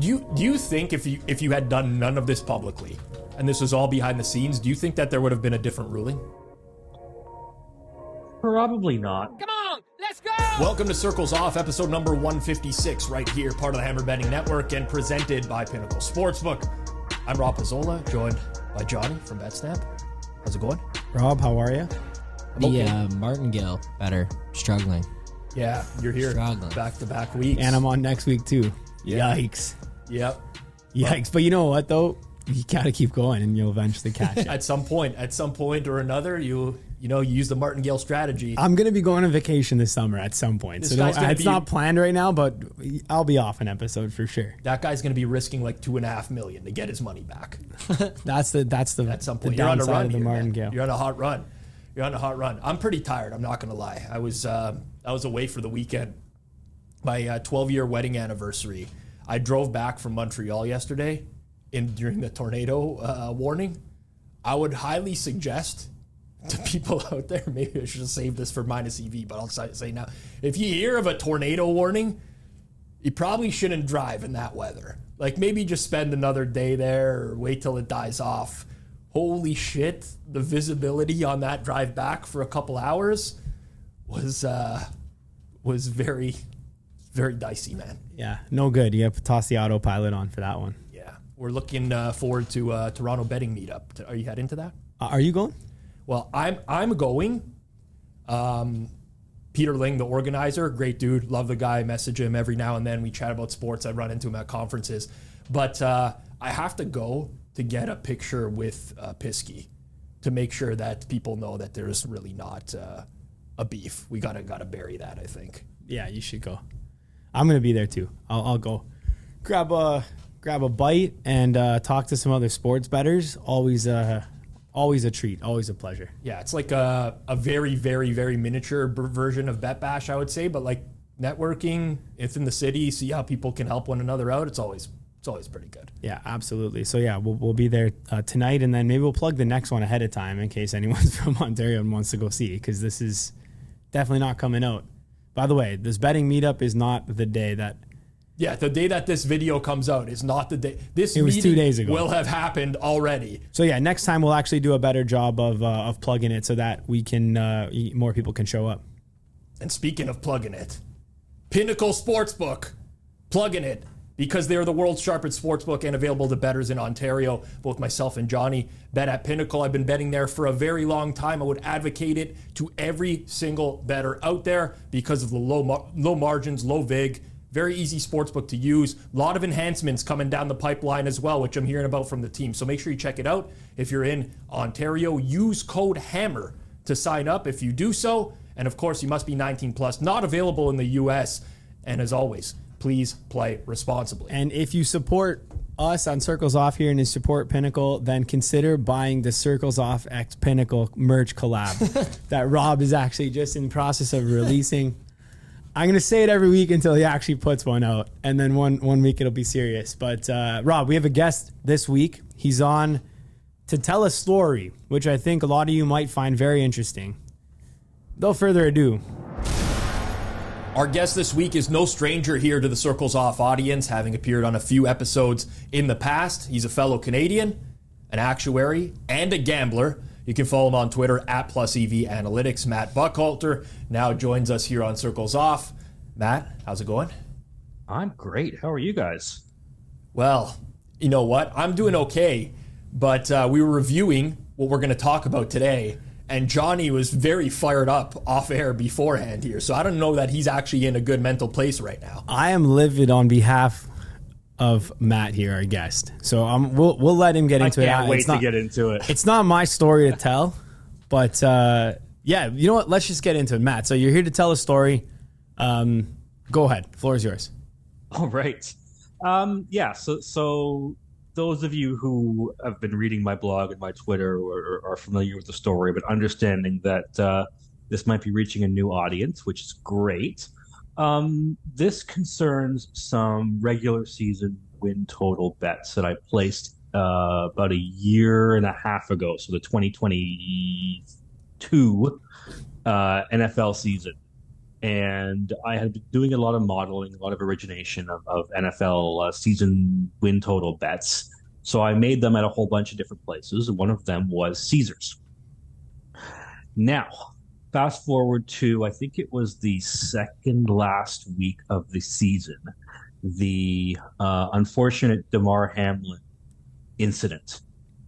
Do you think if you had done none of this publicly, and this was all behind the scenes, do you think that there would have been a different ruling? Probably not. Come on, let's go! Welcome to Circles Off, episode number 156, right here, part of the Hammer Betting Network, and presented by Pinnacle Sportsbook. I'm Rob Pizzola, joined by Johnny from Betstamp. How's it going? Rob, how are you? The martingale, Bettor, struggling. Yeah, you're here. Struggling. Back-to-back weeks. And I'm on next week too. Yeah. Yikes. Yep. Yikes. But you know what though? You gotta keep going and you'll eventually catch it. At some point or another, you use the martingale strategy. I'm gonna be going on vacation this summer at some point. This So guy's gonna it's be- not planned right now, but I'll be off an episode for sure. That guy's going to be risking like $2.5 million to get his money back. That's the At some point, the you're on a downside run of the here, man. martingale. You're on a hot run. I'm pretty tired. I'm not going to lie. I was away for the weekend. My 12-year wedding anniversary. I drove back from Montreal yesterday during the tornado warning. I would highly suggest to people out there, maybe I should have saved this for minus EV, but I'll say now, if you hear of a tornado warning, you probably shouldn't drive in that weather. Like maybe just spend another day there or wait till it dies off. Holy shit, the visibility on that drive back for a couple hours was very, very dicey, man. Yeah, no good. You have to toss the autopilot on for that one. Yeah, we're looking forward to Toronto betting meetup. Are you heading to that? Are you going? Well, I'm going. Peter Ling, the organizer, great dude. Love the guy. Message him every now and then. We chat about sports. I run into him at conferences. But I have to go to get a picture with Pisky to make sure that people know that there's really not a beef. We gotta bury that, I think. Yeah, you should go. I'm gonna be there too. I'll go. Grab a bite and talk to some other sports bettors. Always a treat. Always a pleasure. Yeah, it's like a very, very, very miniature version of Bet Bash, I would say. But like networking, it's in the city. See how people can help one another out. It's always pretty good. Yeah, absolutely. So yeah, we'll be there tonight, and then maybe we'll plug the next one ahead of time in case anyone's from Ontario and wants to go see, because this is definitely not coming out. By the way, this betting meetup is not the day that. Yeah, the day that this video comes out is not the day. It was 2 days ago. Will have happened already. So yeah, next time we'll actually do a better job of plugging it so that we can more people can show up. And speaking of plugging it, Pinnacle Sportsbook, plugging it because they're the world's sharpest sportsbook and available to bettors in Ontario. Both myself and Johnny bet at Pinnacle. I've been betting there for a very long time. I would advocate it to every single bettor out there because of the low margins, low vig. Very easy sportsbook to use. A lot of enhancements coming down the pipeline as well, which I'm hearing about from the team. So make sure you check it out. If you're in Ontario, use code HAMMER to sign up if you do so. And of course, you must be 19 plus, not available in the US. And as always, please play responsibly. And if you support us on Circles Off here and you support Pinnacle, then consider buying the Circles Off X Pinnacle merch collab that Rob is actually just in the process of releasing. I'm going to say it every week until he actually puts one out. And then one week it'll be serious. But Rob, we have a guest this week. He's on to tell a story, which I think a lot of you might find very interesting. No further ado. Our guest this week is no stranger here to the Circles Off audience, having appeared on a few episodes in the past. He's a fellow Canadian, an actuary, and a gambler. You can follow him on Twitter at +EV Analytics. Matt Buchalter now joins us here on Circles Off. Matt, how's it going? I'm great. How are you guys? Well, you know what? I'm doing okay, but we were reviewing what we're going to talk about today, and Johnny was very fired up off air beforehand here, so I don't know that he's actually in a good mental place right now. I am livid on behalf of Matt here, our guest. So we'll let him get into it. I can't wait to get into it. It's not my story to tell, but yeah, you know what? Let's just get into it, Matt. So you're here to tell a story. Go ahead. Floor is yours. All right. Yeah. So those of you who have been reading my blog and my Twitter or are familiar with the story, but understanding that this might be reaching a new audience, which is great. This concerns some regular season win total bets that I placed about a year and a half ago. So the 2022 NFL season. and I had been doing a lot of modeling, a lot of origination of NFL season win total bets. So I made them at a whole bunch of different places. One of them was Caesars. Now, fast forward to, I think it was the second last week of the season, the unfortunate Damar Hamlin incident,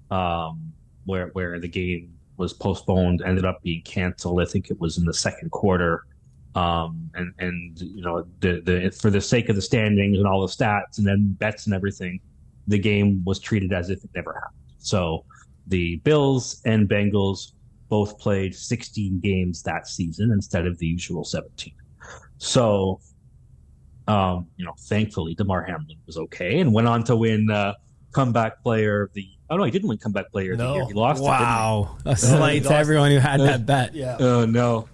where the game was postponed, ended up being canceled. I think it was in the second quarter. And you know, for the sake of the standings and all the stats and then bets and everything, the game was treated as if it never happened. So the Bills and Bengals both played 16 games that season instead of the usual 17. So, you know, thankfully Damar Hamlin was okay and went on to win comeback player of the. Oh no, he didn't win comeback player of the year. He lost. Wow, a slight to everyone who had that bet. Yeah. Oh no.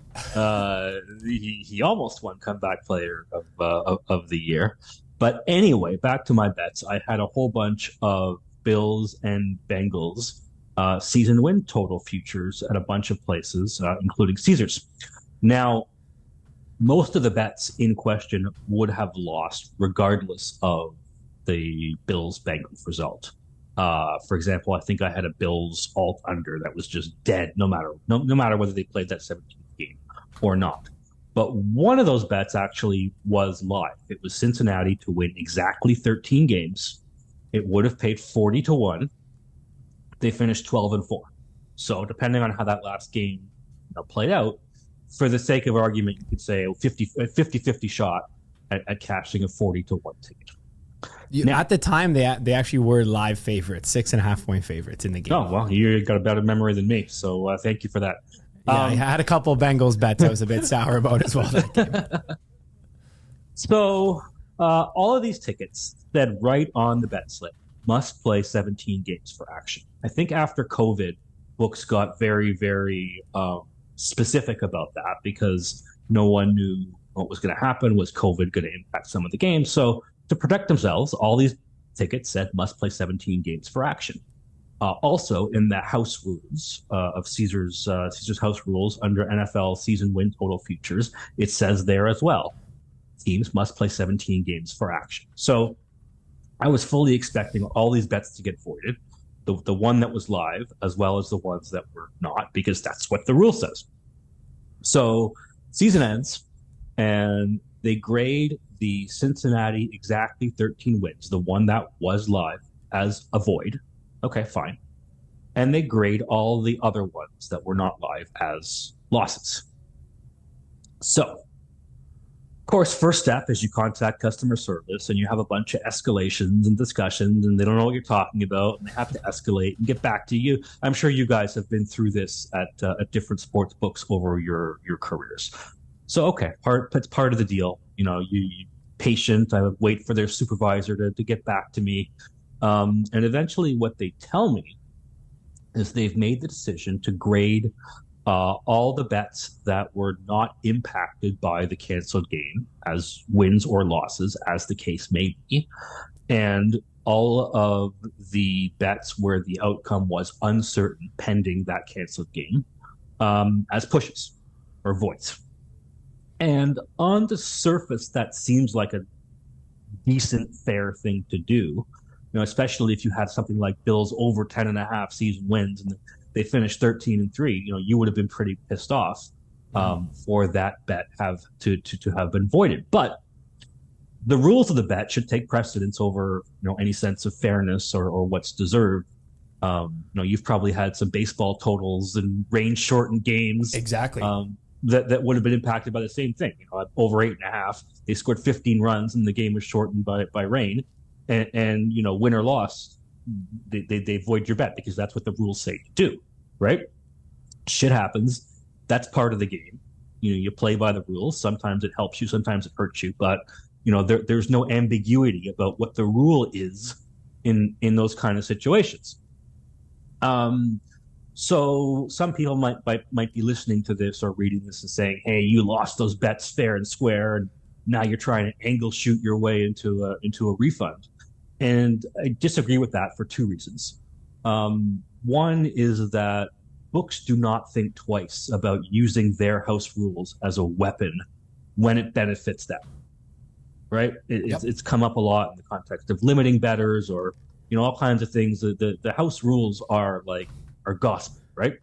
He almost won comeback player of the year. But anyway, back to my bets. I had a whole bunch of Bills and Bengals season win total futures at a bunch of places, including Caesars. Now, most of the bets in question would have lost regardless of the Bills-Bengals result. For example, I think I had a Bills alt under that was just dead, no matter whether they played that 17th game or not. But one of those bets actually was live. It was Cincinnati to win exactly 13 games. It would have paid 40 to 1. They finished 12-4. So depending on how that last game played out, for the sake of argument, you could say a 50-50 shot at cashing a 40 to 1 ticket. Now, at the time, they actually were live favorites, 6.5-point favorites in the game. Oh, well, you got a better memory than me, so thank you for that. Yeah, I had a couple of Bengals bets I was a bit sour about as well that game. So all of these tickets said right on the bet slip, must play 17 games for action. I think after COVID, books got very, very specific about that because no one knew what was going to happen. Was COVID going to impact some of the games? So to protect themselves, all these tickets said must play 17 games for action. Also, in the house rules of Caesars house rules under NFL season win total futures, it says there as well, teams must play 17 games for action. So I was fully expecting all these bets to get voided, the one that was live as well as the ones that were not, because that's what the rule says. So season ends, and they grade the Cincinnati exactly 13 wins, the one that was live, as a void. Okay, fine. And they grade all the other ones that were not live as losses. So, of course, first step is you contact customer service and you have a bunch of escalations and discussions, and they don't know what you're talking about, and they have to escalate and get back to you. I'm sure you guys have been through this at different sports books over your careers. So, okay, that's part of the deal. You patient. I would wait for their supervisor to get back to me. And eventually what they tell me is they've made the decision to grade all the bets that were not impacted by the canceled game as wins or losses, as the case may be, and all of the bets where the outcome was uncertain pending that canceled game as pushes or voids. And on the surface, that seems like a decent, fair thing to do. Especially if you had something like Bills over 10.5 season wins and they finished 13-3, you would have been pretty pissed off for that bet to have been voided. But the rules of the bet should take precedence over any sense of fairness or what's deserved. You've probably had some baseball totals and range shortened games. Exactly. That would have been impacted by the same thing. Over 8.5, they scored 15 runs and the game was shortened by rain. And win or loss, they void your bet because that's what the rules say to do, right? Shit happens. That's part of the game. You play by the rules. Sometimes it helps you, sometimes it hurts you, but there's no ambiguity about what the rule is in those kind of situations. So some people might be listening to this or reading this and saying, "Hey, you lost those bets fair and square, and now you're trying to angle shoot your way into a refund." And I disagree with that for two reasons. One is that books do not think twice about using their house rules as a weapon when it benefits them, right? It's come up a lot in the context of limiting bettors or, all kinds of things. The house rules are gospel, right?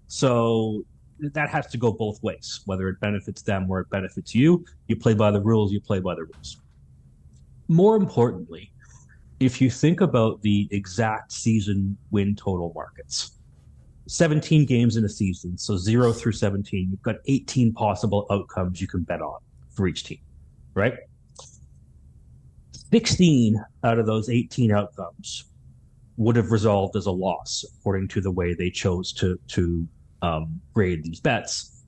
So that has to go both ways, whether it benefits them or it benefits you. You play by the rules, you play by the rules. More importantly, if you think about the exact season win total markets, 17 games in a season, so 0 through 17, you've got 18 possible outcomes you can bet on for each team, right? 16 out of those 18 outcomes would have resolved as a loss, according to the way they chose to grade these bets.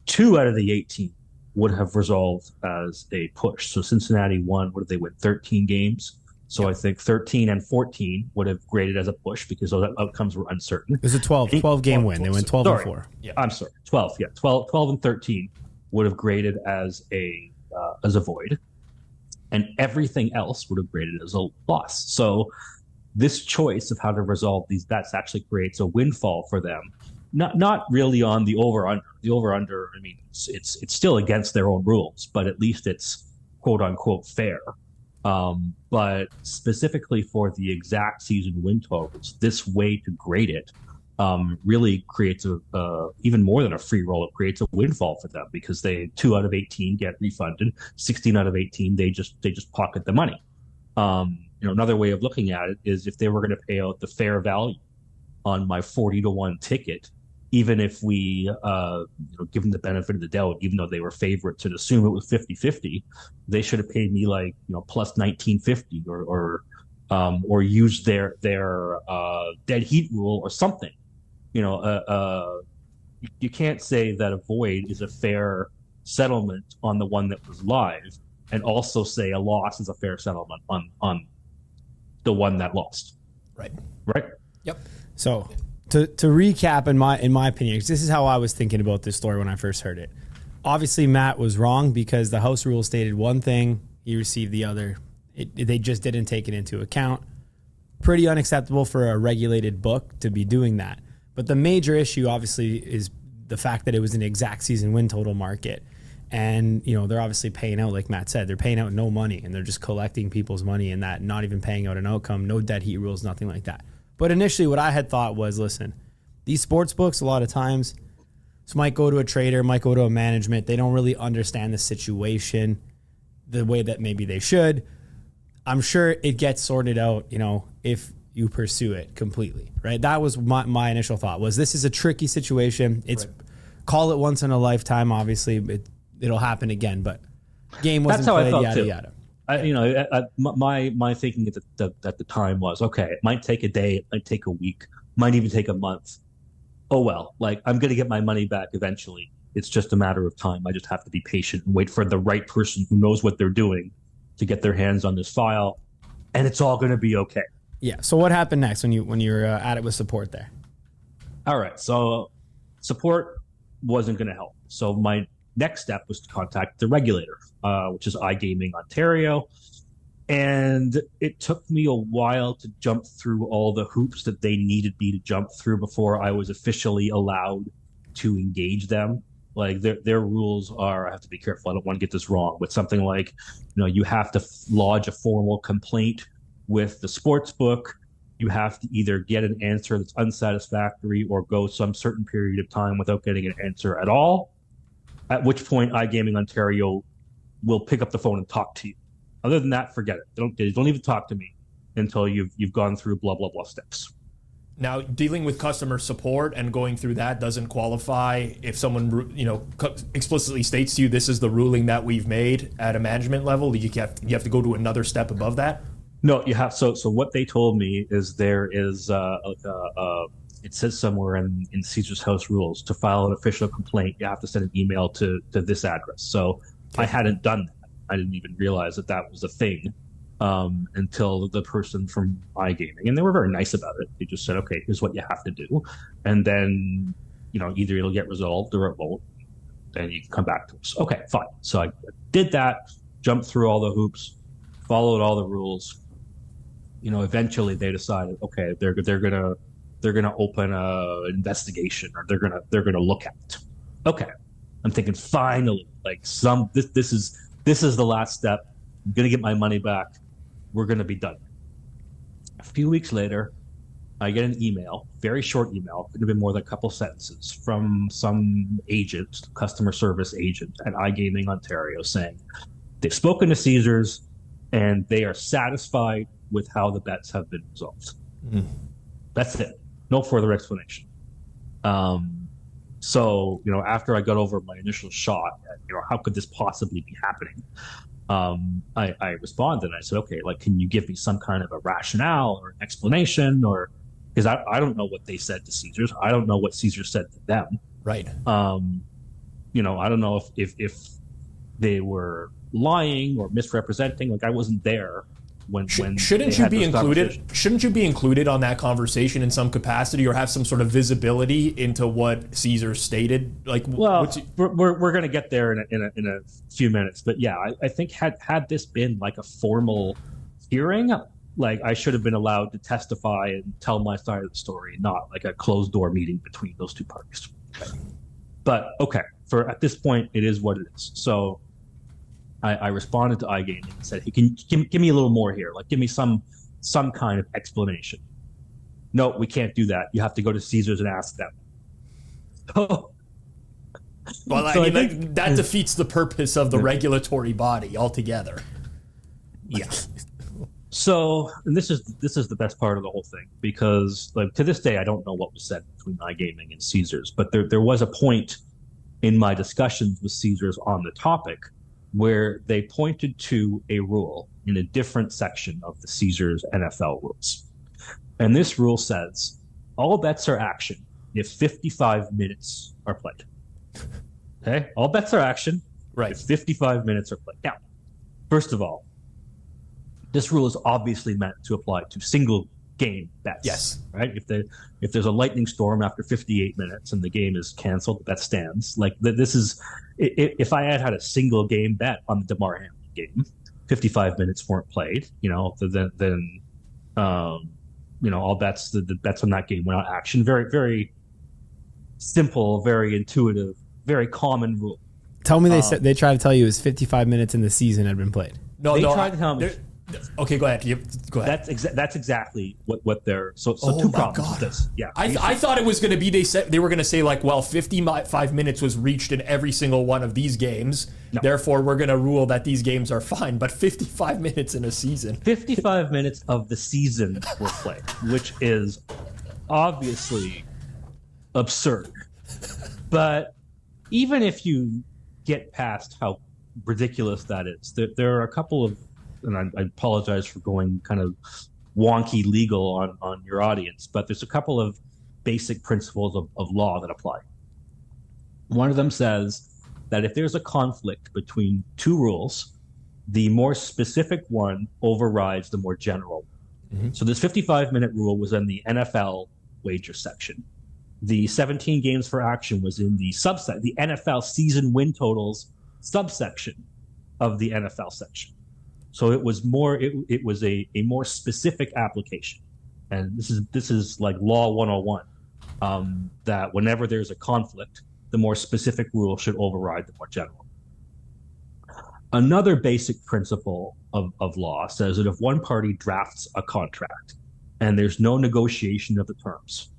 2 out of the 18 would have resolved as a push. So Cincinnati won, what did they win, 13 games? So I think 13 and 14 would have graded as a push because those outcomes were uncertain. It was a 12 game win. They went 12 and 4. Yeah. I'm sorry, 12. Yeah, 12 and 13 would have graded as a void, and everything else would have graded as a loss. So this choice of how to resolve these bets actually creates a windfall for them. Not really on the over-under. The over-under, I mean, it's still against their own rules, but at least it's quote-unquote fair. But specifically for the exact season win totals, this way to grade it really creates even more than a free roll. It creates a windfall for them because 2 out of 18 get refunded, 16 out of 18 they just pocket the money. Another way of looking at it is if they were going to pay out the fair value on my 40-1 ticket, even if we give them the benefit of the doubt, even though they were favorites and assume it was 50-50, they should have paid me plus 1950 or use their dead heat rule or something. You can't say that a void is a fair settlement on the one that was live and also say a loss is a fair settlement on the one that lost. Right. Yep. So to recap, in my opinion, because this is how I was thinking about this story when I first heard it. Obviously, Matt was wrong because the house rule stated one thing, he received the other. They just didn't take it into account. Pretty unacceptable for a regulated book to be doing that. But the major issue, obviously, is the fact that it was an exact season win total market. And, they're obviously paying out, like Matt said, they're paying out no money, and they're just collecting people's money and that, not even paying out an outcome, no dead heat rules, nothing like that. But initially what I had thought was, listen, these sports books a lot of times might go to a trader, might go to a management. They don't really understand the situation the way that maybe they should. I'm sure it gets sorted out, if you pursue it completely, right? That was my initial thought was this is a tricky situation. It's call it once in a lifetime. Obviously it'll happen again, but game wasn't played, yada, yada. My thinking at the time was, okay, it might take a day, it might take a week, might even take a month. Oh well, I'm going to get my money back eventually. It's just a matter of time. I just have to be patient and wait for the right person who knows what they're doing to get their hands on this file, and it's all going to be okay. Yeah. So what happened next when you're at it with support there? All right. So support wasn't going to help. So my next step was to contact the regulator, which is iGaming Ontario. And it took me a while to jump through all the hoops that they needed me to jump through before I was officially allowed to engage them. Their rules are, I have to be careful, I don't want to get this wrong, but something like, you have to lodge a formal complaint with the sportsbook. You have to either get an answer that's unsatisfactory or go some certain period of time without getting an answer at all. At which point, iGaming Ontario will pick up the phone and talk to you. Other than that, forget it. They don't even talk to me until you've gone through blah blah blah steps. Now, dealing with customer support and going through that doesn't qualify if someone explicitly states to you this is the ruling that we've made at a management level. You have to go to another step above that. No, you have. So what they told me is there is it says somewhere in Caesars House rules to file an official complaint, you have to send an email to this address. So I hadn't done that. I didn't even realize that was a thing until the person from iGaming, and they were very nice about it. They just said, okay, here's what you have to do. And then, either it'll get resolved or it won't. Then you can come back to us. Okay, fine. So I did that, jumped through all the hoops, followed all the rules. Eventually they decided, okay, they're gonna open a investigation, or they're gonna look at it. Okay. I'm thinking, finally, like this is the last step. I'm gonna get my money back. We're gonna be done. A few weeks later, I get an email, very short email, could have been more than a couple sentences, from some agent, customer service agent at iGaming Ontario, saying they've spoken to Caesars and they are satisfied with how the bets have been resolved. That's it. No further explanation. So, after I got over my initial shock at, how could this possibly be happening? I responded and I said, okay, like, can you give me some kind of a rationale or an explanation? Or, because I don't know what they said to Caesars. I don't know what Caesars said to them. Right. I don't know if they were lying or misrepresenting. Like, I wasn't there when shouldn't you be included? Shouldn't you be included on that conversation in some capacity, or have some sort of visibility into what Caesars stated? Like, well, we're going to get there in a few minutes, but yeah, I think had this been like a formal hearing, like, I should have been allowed to testify and tell my side of the story, not like a closed door meeting between those two parties. But okay, at this point, it is what it is. So I responded to iGaming and said, hey, can you give me a little more here? Like, give me some kind of explanation. No, we can't do that. You have to go to Caesars and ask them. Well, that defeats the purpose of the regulatory body altogether. Yeah. So, and this is the best part of the whole thing, because, like, to this day, I don't know what was said between iGaming and Caesars, but there was a point in my discussions with Caesars on the topic where they pointed to a rule in a different section of the Caesars NFL rules. And this rule says all bets are action if 55 minutes are played. Okay? All bets are action if 55 minutes are played. Now, first of all, this rule is obviously meant to apply to single game bets. Yes. Right? If there's a lightning storm after 58 minutes and the game is canceled, the bet stands. Like, this is, if I had a single game bet on the DeMar Hamlin game, 55 minutes weren't played, then all bets, the bets on that game went out action. Very, very simple, very intuitive, very common rule. Tell me they tried to tell you it was 55 minutes in the season had been played. They tried to tell me. Okay, go ahead. Go ahead. That's exactly what they're. So two problems with this. Yeah, I thought it was going to be. They were going to say, like, well, 55 minutes was reached in every single one of these games. No. Therefore, we're going to rule that these games are fine. But 55 minutes in a season. 55 minutes of the season were played, which is obviously absurd. But even if you get past how ridiculous that is, there are a couple of. And I apologize for going kind of wonky legal on your audience, but there's a couple of basic principles of law that apply. One of them says that if there's a conflict between two rules, the more specific one overrides the more general. Mm-hmm. So this 55-minute rule was in the NFL wager section. The 17 games for action was in the NFL season win totals subsection of the NFL section. So it was more. It was a more specific application, and this is like law 101. That whenever there's a conflict, the more specific rule should override the more general. Another basic principle of law says that if one party drafts a contract and there's no negotiation of the terms,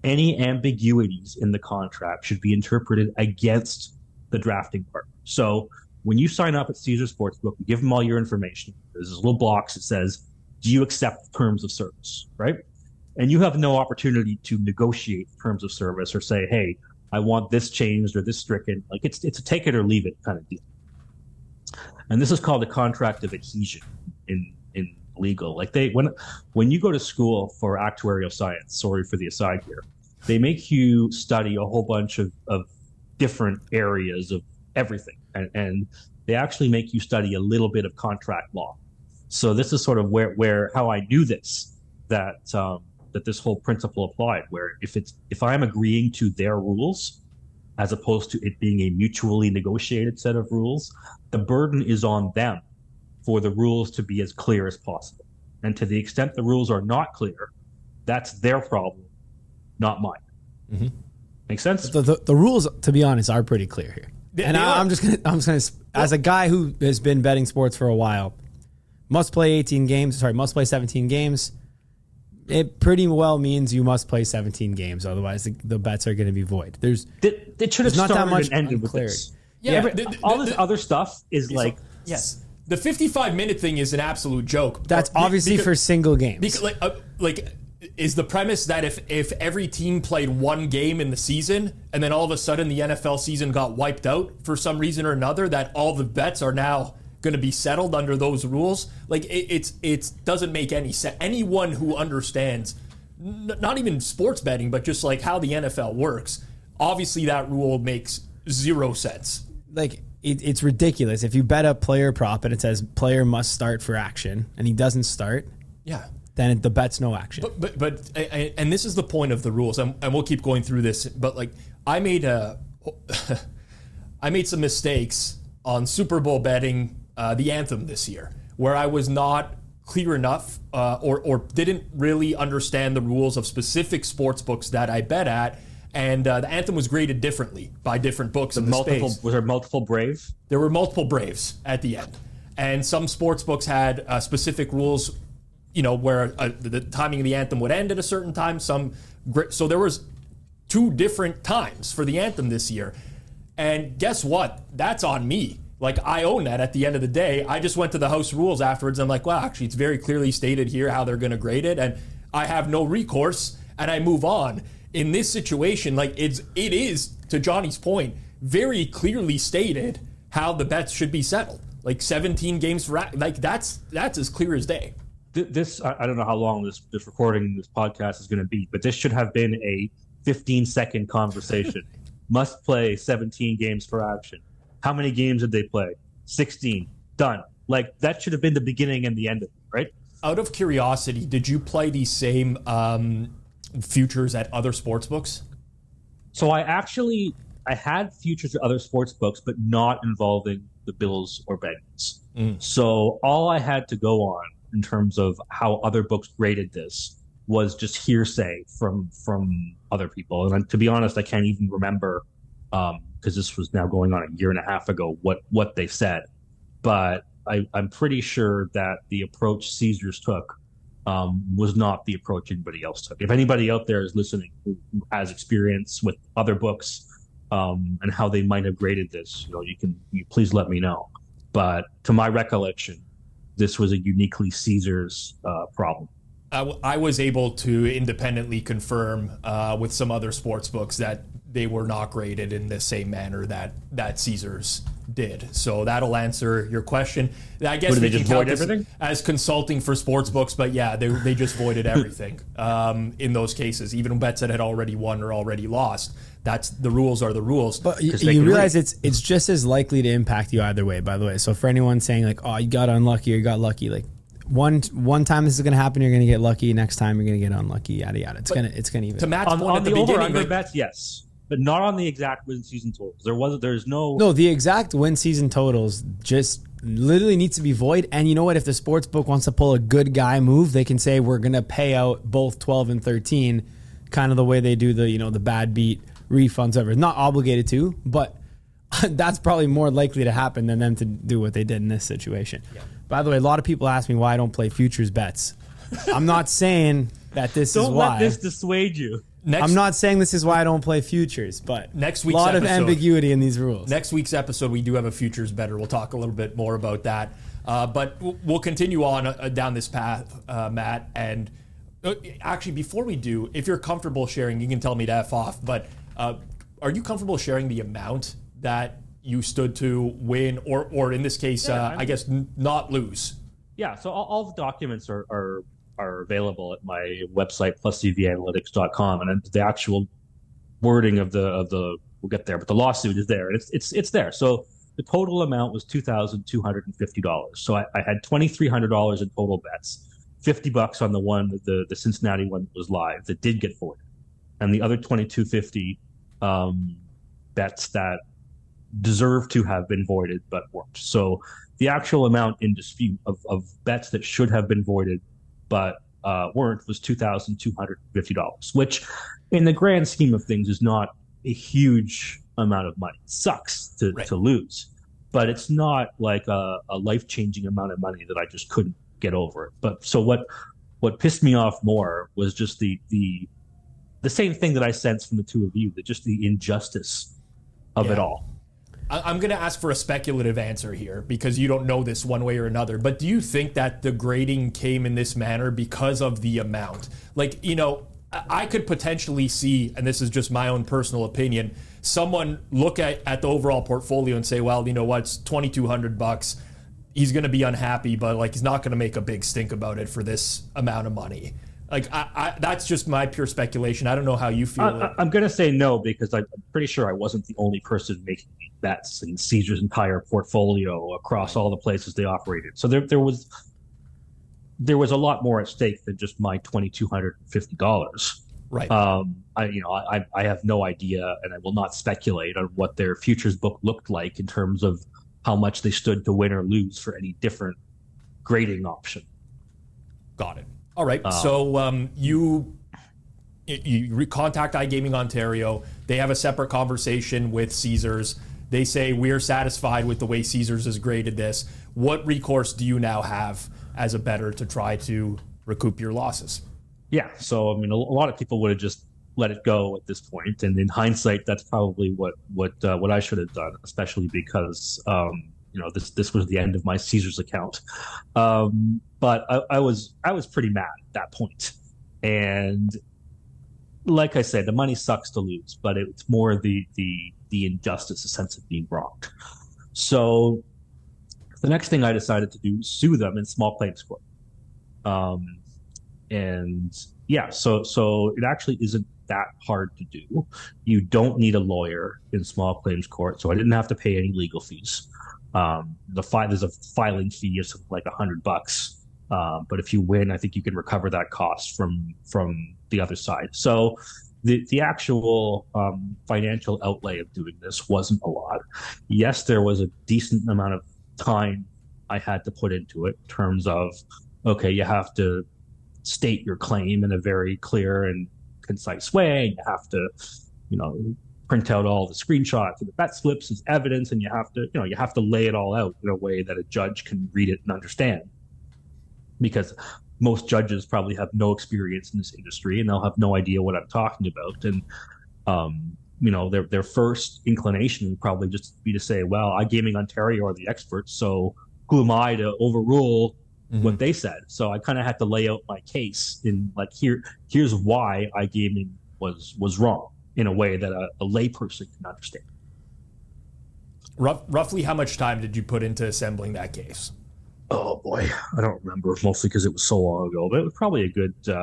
any ambiguities in the contract should be interpreted against the drafting partner. So when you sign up at Caesars Sportsbook, you give them all your information. There's this little box that says, do you accept terms of service, right? And you have no opportunity to negotiate terms of service or say, hey, I want this changed or this stricken. Like, it's a take it or leave it kind of deal. And this is called a contract of adhesion in legal. Like, when you go to school for actuarial science, sorry for the aside here, they make you study a whole bunch of different areas of everything. And they actually make you study a little bit of contract law. So this is sort of where how I knew this, that this whole principle applied, where if I'm agreeing to their rules, as opposed to it being a mutually negotiated set of rules, the burden is on them for the rules to be as clear as possible. And to the extent the rules are not clear, that's their problem, not mine. Mm-hmm. Makes sense. The rules, to be honest, are pretty clear here. I'm just gonna as a guy who has been betting sports for a while, must play 17 games. It pretty well means you must play 17 games, otherwise the bets are going to be void. It should have not started that much and ended with unclarity. this. Yeah, all this other stuff is like yes. The 55-minute thing is an absolute joke. That's obviously for single games. Because, is the premise that if every team played one game in the season and then all of a sudden the NFL season got wiped out for some reason or another, that all the bets are now going to be settled under those rules? Like it doesn't make any sense. Anyone who understands not even sports betting, but just like how the NFL works, obviously that rule makes zero sense. Like it's ridiculous. If you bet a player prop and it says player must start for action and he doesn't start, then the bet's no action. But and this is the point of the rules, and we'll keep going through this. But like I made some mistakes on Super Bowl betting the anthem this year, where I was not clear enough or didn't really understand the rules of specific sports books that I bet at. And the anthem was graded differently by different books. Was there multiple Braves? There were multiple Braves at the end. And some sports books had specific rules, where the timing of the anthem would end at a certain time. So there was 2 different times for the anthem this year. And guess what? That's on me. Like, I own that at the end of the day. I just went to the house rules afterwards. And I'm like, well, actually, it's very clearly stated here how they're going to grade it. And I have no recourse, and I move on. In this situation, like it is, to Johnny's point, very clearly stated how the bets should be settled. Like 17 games for that's as clear as day. This I don't know how long this recording, this podcast is going to be, but this should have been a 15-second conversation. Must play 17 games for action. How many games did they play? 16. Done. Like that should have been the beginning and the end of it, right? Out of curiosity, did you play these same futures at other sports books? So I had futures at other sports books, but not involving the Bills or Bengals. So all I had to go on in terms of how other books graded this was just hearsay from other people. And to be honest, I can't even remember because this was now going on a year and a half ago what they said. But I'm pretty sure that the approach Caesars took was not the approach anybody else took. If anybody out there is listening who has experience with other books and how they might have graded this, you please let me know. But to my recollection, this was a uniquely Caesars problem. I was able to independently confirm with some other sports books that they were not graded in the same manner that Caesars did. So that'll answer your question. I guess we can count this as consulting for sports books, but yeah, they just voided everything in those cases. Even bets that had already won or already lost. The rules are the rules. But you realize it's just as likely to impact you either way, by the way. So for anyone saying like, oh, you got unlucky or you got lucky, like one time this is going to happen, you're going to get lucky. Next time you're going to get unlucky. Yada yada. It's going to even. To Matt's point on at the over beginning, under bets, yes. But not on the exact win season totals. There's no the exact win season totals just literally needs to be void. And you know what? If the sports book wants to pull a good guy move, they can say we're going to pay out both 12 and 13, kind of the way they do the bad beat refunds ever. Not obligated to, but that's probably more likely to happen than them to do what they did in this situation. Yeah. By the way, a lot of people ask me why I don't play futures bets. I'm not saying that this is why. Don't let this dissuade you. I'm not saying this is why I don't play futures, but next week's a lot episode, of ambiguity in these rules. Next week's episode, we do have a futures bettor. We'll talk a little bit more about that. But we'll continue on down this path, Matt. And actually, before we do, if you're comfortable sharing, you can tell me to F off. But are you comfortable sharing the amount that you stood to win or in this case, I guess, not lose? Yeah, so all the documents are available at my website, pluscvanalytics.com, and the actual wording of the we'll get there, but the lawsuit is there, and it's there. So the total amount was $2,250. So I had $2,300 in total bets, $50 on the one, the Cincinnati one that was live that did get voided, and the other $2,250 bets that deserve to have been voided but weren't. So the actual amount in dispute of bets that should have been voided but weren't was $2,250, which in the grand scheme of things is not a huge amount of money. It sucks to lose, but it's not like a life-changing amount of money that I just couldn't get over it. But so what pissed me off more was just the same thing that I sensed from the two of you, just the injustice of it all. I'm going to ask for a speculative answer here because you don't know this one way or another. But do you think that the grading came in this manner because of the amount? Like, I could potentially see, and this is just my own personal opinion, someone look at the overall portfolio and say, well, you know what, it's $2,200. He's going to be unhappy, but like he's not going to make a big stink about it for this amount of money. Like that's just my pure speculation. I don't know how you feel. I'm going to say no because I'm pretty sure I wasn't the only person making bets in Caesars' entire portfolio across all the places they operated. So there was a lot more at stake than just my $2,250. Right. I have no idea, and I will not speculate on what their futures book looked like in terms of how much they stood to win or lose for any different grading option. Got it. All right. So you contact iGaming Ontario. They have a separate conversation with Caesars. They say, we're satisfied with the way Caesars has graded this. What recourse do you now have as a bettor to try to recoup your losses? Yeah. So, I mean, a lot of people would have just let it go at this point. And in hindsight, that's probably what I should have done, especially because, this was the end of my Caesars account. But I was pretty mad at that point. And like I said, the money sucks to lose, but it's more the injustice, the sense of being wronged. So the next thing I decided to do was sue them in small claims court. So it actually isn't that hard to do. You don't need a lawyer in small claims court, so I didn't have to pay any legal fees. There's a filing fee of something like $100, but if you win, I think you can recover that cost from the other side. So the actual financial outlay of doing this wasn't a lot. Yes, there was a decent amount of time I had to put into it in terms of, okay, you have to state your claim in a very clear and concise way. You have to, print out all the screenshots and the bet slips as evidence, and you have to lay it all out in a way that a judge can read it and understand. Because most judges probably have no experience in this industry and they'll have no idea what I'm talking about. And their first inclination would probably just be to say, well, iGaming Ontario are the experts, so who am I to overrule what they said? So I kind of had to lay out my case in like, here's why iGaming was wrong in a way that a layperson can understand. Roughly how much time did you put into assembling that case? Oh boy, I don't remember, mostly because it was so long ago, but it was probably a good 10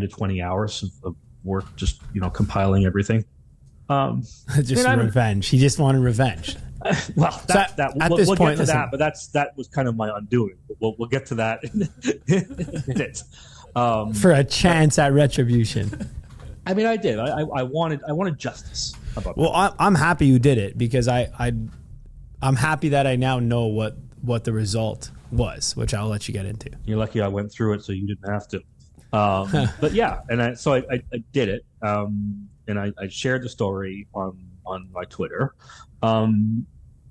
to 20 hours of work, just, compiling everything. Just revenge. He just wanted revenge. Well, we'll get to that, but that was kind of my undoing. We'll get to that in a minute. For a chance at retribution. I mean, I did. I wanted justice about that. Well, I'm happy you did it because I'm happy that I now know what the result was, which I'll let you get into. You're lucky I went through it, so you didn't have to. But yeah, and I did it, and I shared the story on my Twitter,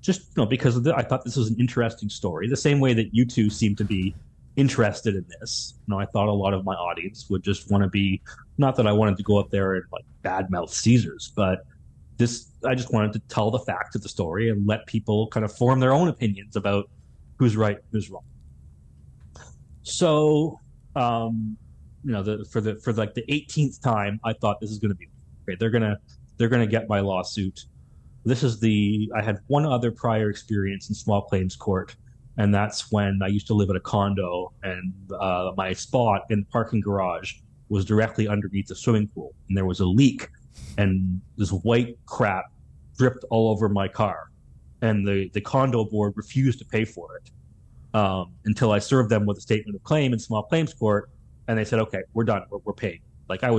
just because I thought this was an interesting story. The same way that you two seem to be interested in this. I thought a lot of my audience would just want to be, not that I wanted to go up there and like badmouth Caesars, but I just wanted to tell the facts of the story and let people kind of form their own opinions about who's right and who's wrong. So, for the 18th time, I thought this is going to be great. They're going to get my lawsuit. I had one other prior experience in small claims court, and that's when I used to live at a condo, and my spot in the parking garage was directly underneath the swimming pool, and there was a leak, and this white crap dripped all over my car, and the condo board refused to pay for it until I served them with a statement of claim in small claims court, and they said, okay, we're done, we're paying. Like I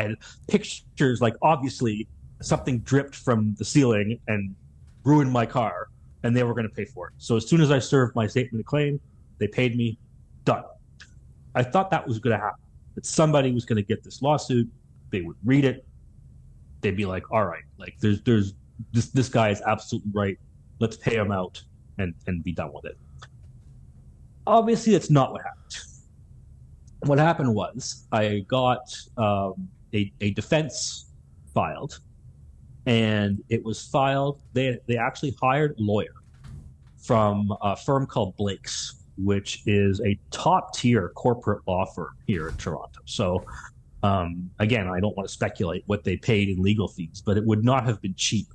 had pictures, like obviously something dripped from the ceiling and ruined my car, and they were going to pay for it. So as soon as I served my statement of claim, they paid me. Done. I thought that was going to happen, that somebody was going to get this lawsuit, They would read it. They'd be like, all right, like there's this guy is absolutely right. Let's pay him out and be done with it. Obviously, that's not what happened. What happened was I got a defense filed, and it was filed. They actually hired a lawyer from a firm called Blake's, which is a top tier corporate law firm here in Toronto. So again, I don't want to speculate what they paid in legal fees, but it would not have been cheap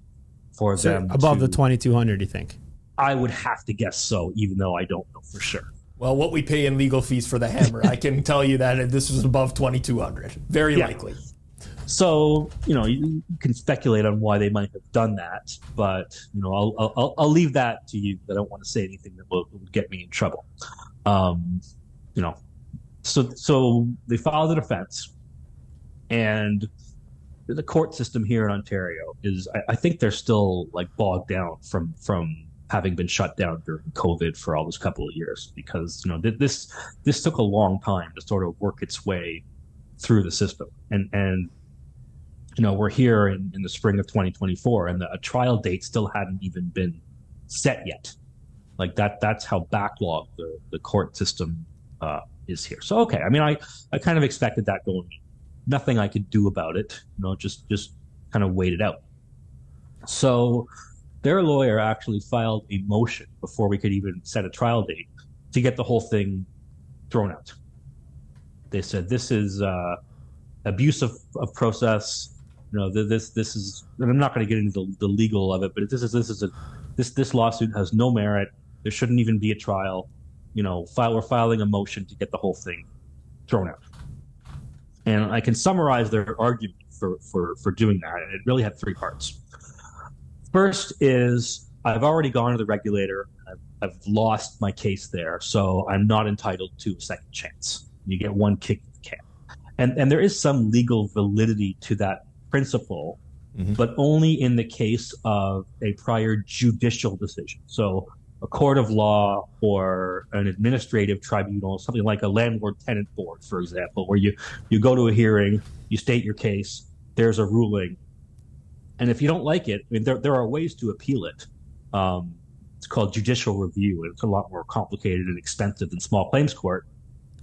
for them. Above the 2,200, you think? I would have to guess so, even though I don't know for sure. Well, what we pay in legal fees for the hammer, I can tell you that this was above 2,200. Very likely. So, you can speculate on why they might have done that, but I'll leave that to you. I don't want to say anything that will get me in trouble. So they filed a defense, and the court system here in Ontario is, I think they're still like bogged down from having been shut down during COVID for all this couple of years, because this took a long time to sort of work its way through the system, and we're here in the spring of 2024, and a trial date still hadn't even been set yet. Like that's how backlogged the court system is here. So okay, I mean, I kind of expected that going in. Nothing I could do about it, just kind of wait it out. So their lawyer actually filed a motion before we could even set a trial date to get the whole thing thrown out. They said this is abuse of process. This is, and I'm not going to get into the legal of it, but this lawsuit has no merit. There shouldn't even be a trial. We're filing a motion to get the whole thing thrown out. And I can summarize their argument for doing that. And it really had three parts. First is, I've already gone to the regulator. I've lost my case there, so I'm not entitled to a second chance. You get one kick in the can. And there is some legal validity to that principle, but only in the case of a prior judicial decision. So a court of law or an administrative tribunal, something like a landlord-tenant board, for example, where you go to a hearing, you state your case, there's a ruling, and if you don't like it, I mean, there are ways to appeal it. It's called judicial review, and it's a lot more complicated and expensive than small claims court.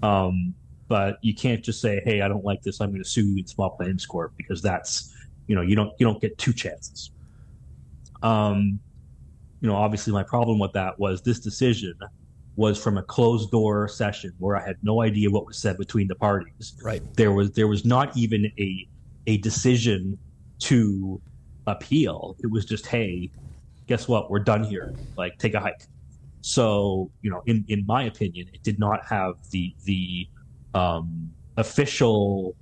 But you can't just say, "Hey, I don't like this. I'm going to sue you in small claims court," because that's, you don't get two chances. Obviously my problem with that was this decision was from a closed door session where I had no idea what was said between the parties. Right. There was not even a decision to appeal. It was just, hey, guess what? We're done here. Like, take a hike. So, in my opinion, it did not have the officialness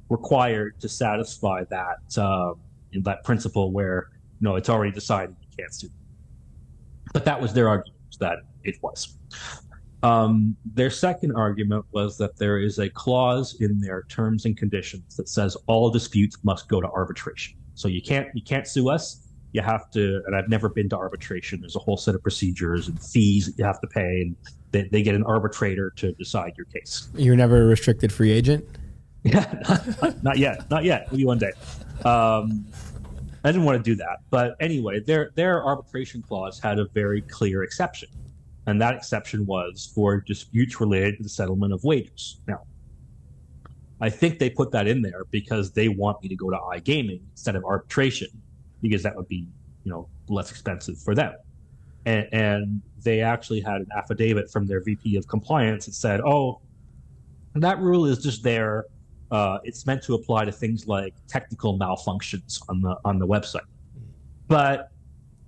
required to satisfy that principle where, it's already decided you can't sue. But that was their argument, that it was. Their second argument was that there is a clause in their terms and conditions that says all disputes must go to arbitration. So you can't sue us. You have to, and I've never been to arbitration. There's a whole set of procedures and fees that you have to pay, and they get an arbitrator to decide your case. You're never a restricted free agent? Yeah, not yet. Maybe one day. I didn't want to do that. But anyway, their arbitration clause had a very clear exception. And that exception was for disputes related to the settlement of wages. Now, I think they put that in there because they want me to go to iGaming instead of arbitration, because that would be, less expensive for them. And they actually had an affidavit from their VP of compliance that said, oh, that rule is just there. It's meant to apply to things like technical malfunctions on the website. But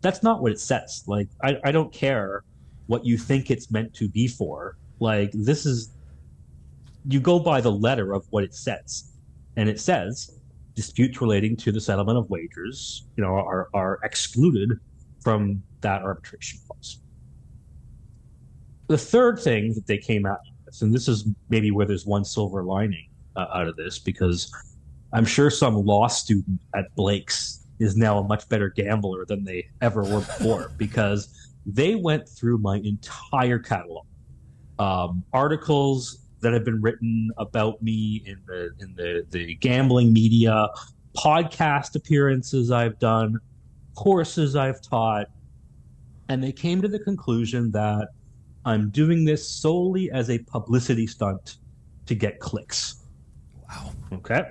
that's not what it says. Like, I don't care what you think it's meant to be for. Like, you go by the letter of what it says. And it says disputes relating to the settlement of wages, are excluded from that arbitration clause. The third thing that they came out with, and this is maybe where there's one silver lining out of this, because I'm sure some law student at Blake's is now a much better gambler than they ever were before, because they went through my entire catalog, articles, that have been written about me in the gambling media, podcast appearances I've done, courses I've taught, and they came to the conclusion that I'm doing this solely as a publicity stunt to get clicks. Wow. Okay.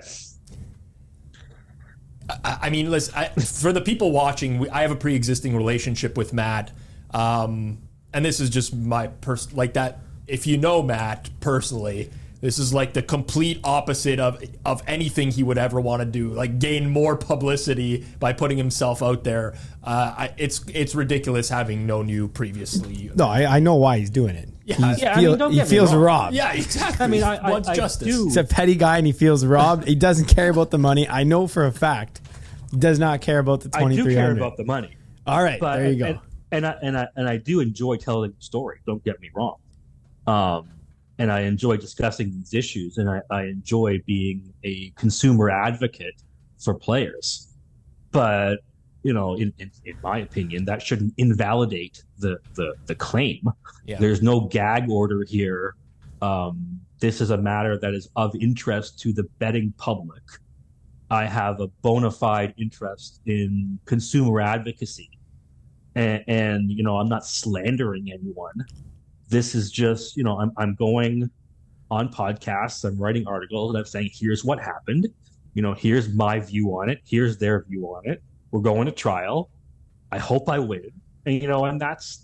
I mean, listen, for the people watching, I have a pre-existing relationship with Matt. And this is just my like that. If you know Matt personally, this is like the complete opposite of anything he would ever want to do. Like gain more publicity by putting himself out there. It's ridiculous having known you previously. No, I know why he's doing it. Yeah, He feels robbed. Yeah, exactly. I mean, He wants justice. He's a petty guy and he feels robbed. He doesn't care about the money. I know for a fact he does not care about the 2,300. I do care about the money. All right, but, there you go. And I do enjoy telling the story. Don't get me wrong. And I enjoy discussing these issues, and I enjoy being a consumer advocate for players. But in my opinion, that shouldn't invalidate the claim. Yeah. There's no gag order here. This is a matter that is of interest to the betting public. I have a bona fide interest in consumer advocacy, and I'm not slandering anyone. This is just, I'm going on podcasts, I'm writing articles, and I'm saying, here's what happened. Here's my view on it. Here's their view on it. We're going to trial. I hope I win. And, and that's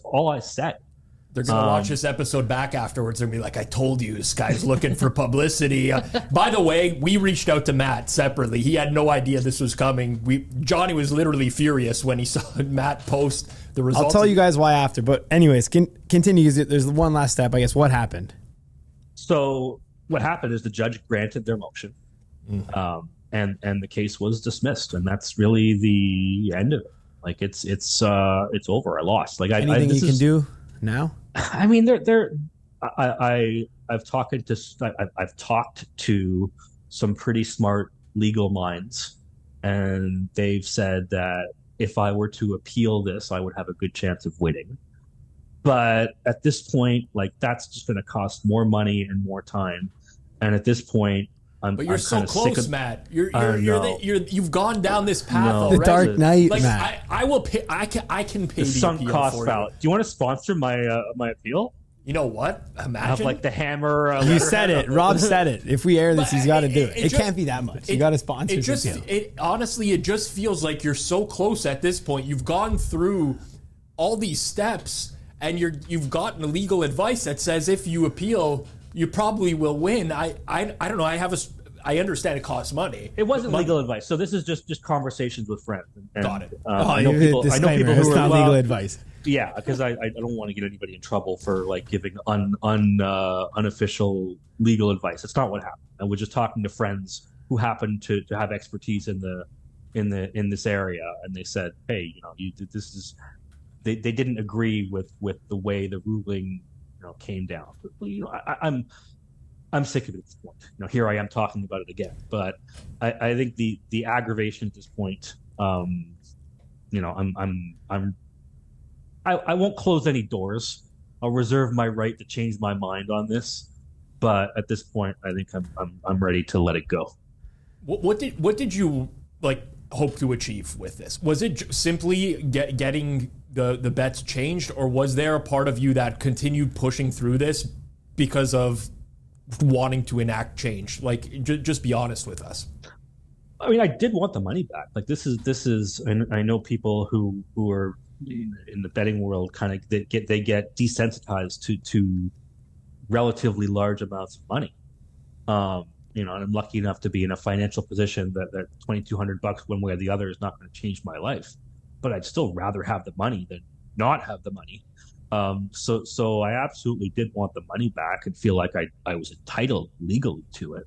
all I said. They're going to watch this episode back afterwards and be like, I told you, this guy's looking for publicity. By the way, we reached out to Matt separately. He had no idea this was coming. Johnny was literally furious when he saw Matt post the results. I'll tell you guys why after. But anyways, continue. There's one last step, I guess. What happened? So what happened is the judge granted their motion, and the case was dismissed. And that's really the end of it. Like, it's over. I lost. Like, anything you can do now? I mean, I've talked to some pretty smart legal minds, and they've said that if I were to appeal this, I would have a good chance of winning. But at this point, like, that's just going to cost more money and more time. And at this point, But you're so close, Matt. You've gone down this path No. already. The Dark Knight, Like, Matt. I will pay. I can pay the the sunk appeal cost for fallacy. Do you want to sponsor my appeal? You know what? I have Imagine like the hammer. You said it. Rob said it. If we air this, But he's got to do it. it It just- can't be that much. You got to sponsor It honestly, it just feels like you're so close at this point. You've gone through all these steps, and you've gotten legal advice that says if you appeal, you probably will win. I don't know. I understand it costs money. It wasn't legal advice. So this is just conversations with friends. And, Got it. I know people It's who not are legal advice. Yeah, because I don't want to get anybody in trouble for like giving unofficial legal advice. It's not what happened. I was just talking to friends who happen to have expertise in this area, and they said, "Hey, this is." They didn't agree with the way the ruling came down. I'm sick of it at this point. Here I am talking about it again. But I think the aggravation at this point, I won't close any doors. I'll reserve my right to change my mind on this. But at this point, I think I'm ready to let it go. What did you hope to achieve with this? Was it simply getting the bets changed, or was there a part of you that continued pushing through this because of wanting to enact change? Just be honest with us. I mean, I did want the money back. Like, this is, and I know people who are in the betting world kind of they get desensitized to relatively large amounts of money. And I'm lucky enough to be in a financial position that $2,200 one way or the other is not going to change my life. But I'd still rather have the money than not have the money. So I absolutely did want the money back and feel like I was entitled legally to it.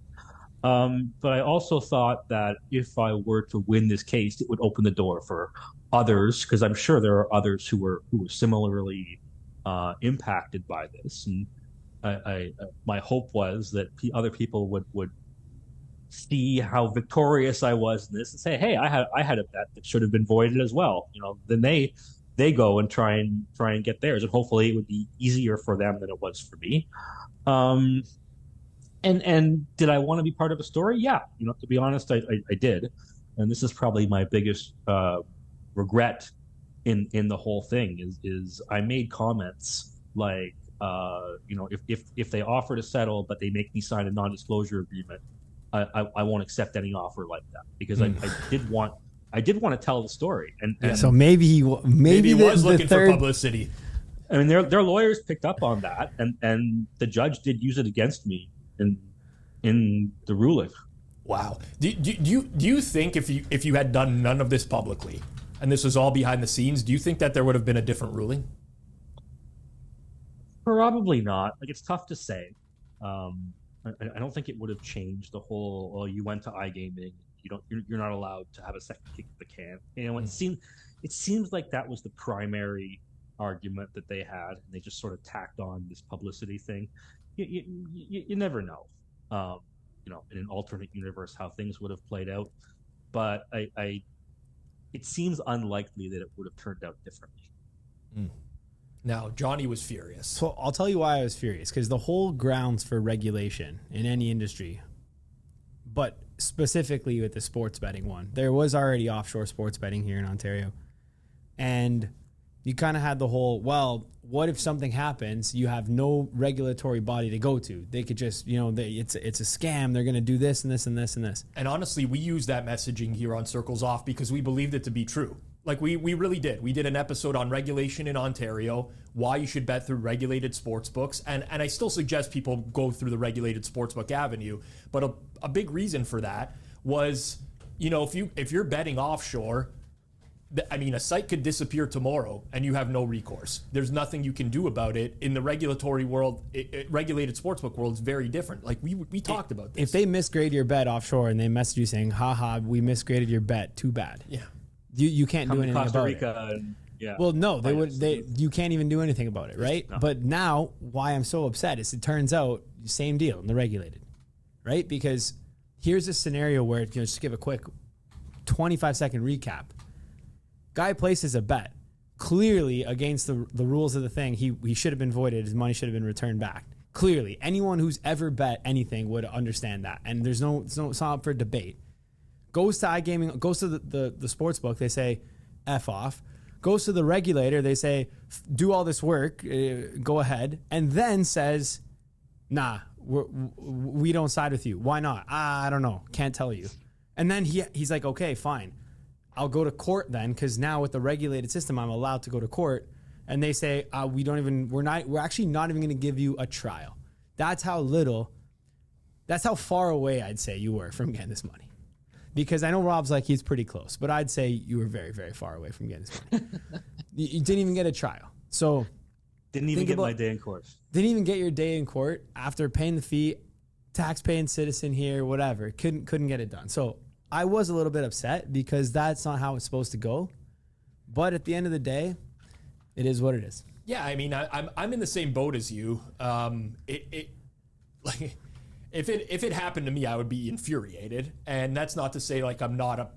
But I also thought that if I were to win this case, it would open the door for others, because I'm sure there are others who were similarly impacted by this. And my hope was that other people would see how victorious I was in this and say, "Hey, I had a bet that should have been voided as well." Then they they go and try and get theirs, and hopefully it would be easier for them than it was for me. And did I want to be part of a story? Yeah, to be honest, I did, and this is probably my biggest regret in the whole thing is I made comments like, if they offer to settle but they make me sign a non-disclosure agreement, I won't accept any offer like that, because I did want to tell the story, and so maybe he was looking for publicity. I mean, their lawyers picked up on that, and the judge did use it against me in the ruling. Wow. Do you think if you had done none of this publicly and this was all behind the scenes, do you think that there would have been a different ruling? Probably not. Like, it's tough to say. I don't think it would have changed the whole. Well, you went to iGaming. You're not allowed to have a second kick at the can. It seems like that was the primary argument that they had, and they just sort of tacked on this publicity thing. You never know. In an alternate universe, how things would have played out, but it seems unlikely that it would have turned out differently. Now, Johnny was furious. So I'll tell you why I was furious, because the whole grounds for regulation in any industry, but specifically with the sports betting one, there was already offshore sports betting here in Ontario, and you kind of had the whole, well, what if something happens? You have no regulatory body to go to. They could just, it's a scam. They're going to do this and this and this and this. And honestly, we use that messaging here on Circles Off because we believed it to be true. Like, we really did. We did an episode on regulation in Ontario, why you should bet through regulated sports books. And I still suggest people go through the regulated sportsbook avenue. But a big reason for that was, if you're betting offshore, a site could disappear tomorrow and you have no recourse. There's nothing you can do about it. In the regulatory world, regulated sportsbook world is very different. Like, we talked about this. If they misgrade your bet offshore and they message you saying, haha, we misgraded your bet, too bad. Yeah. You can't do anything Costa about Rica it. And, yeah. Well, no, you can't even do anything about it, right? No. But now, why I'm so upset is it turns out, same deal in the regulated, right? Because here's a scenario where, just give a quick 25-second recap. Guy places a bet clearly against the rules of the thing. He should have been voided. His money should have been returned back. Clearly, anyone who's ever bet anything would understand that, and it's not up for debate. Goes to iGaming, goes to the sports book, they say, F off. Goes to the regulator, they say, do all this work, go ahead. And then says, nah, we don't side with you. Why not? I don't know. Can't tell you. And then he's like, okay, fine. I'll go to court then, because now with the regulated system, I'm allowed to go to court. And they say, we're actually not even going to give you a trial. That's how far away I'd say you were from getting this money. Because I know Rob's like, he's pretty close, but I'd say you were very, very far away from getting this money. You didn't even get a trial. So didn't even get my day in court. Didn't even get your day in court after paying the fee, tax-paying citizen here, whatever. Couldn't get it done. So I was a little bit upset because that's not how it's supposed to go. But at the end of the day, it is what it is. Yeah, I'm in the same boat as you. If it happened to me, I would be infuriated. And that's not to say like I'm not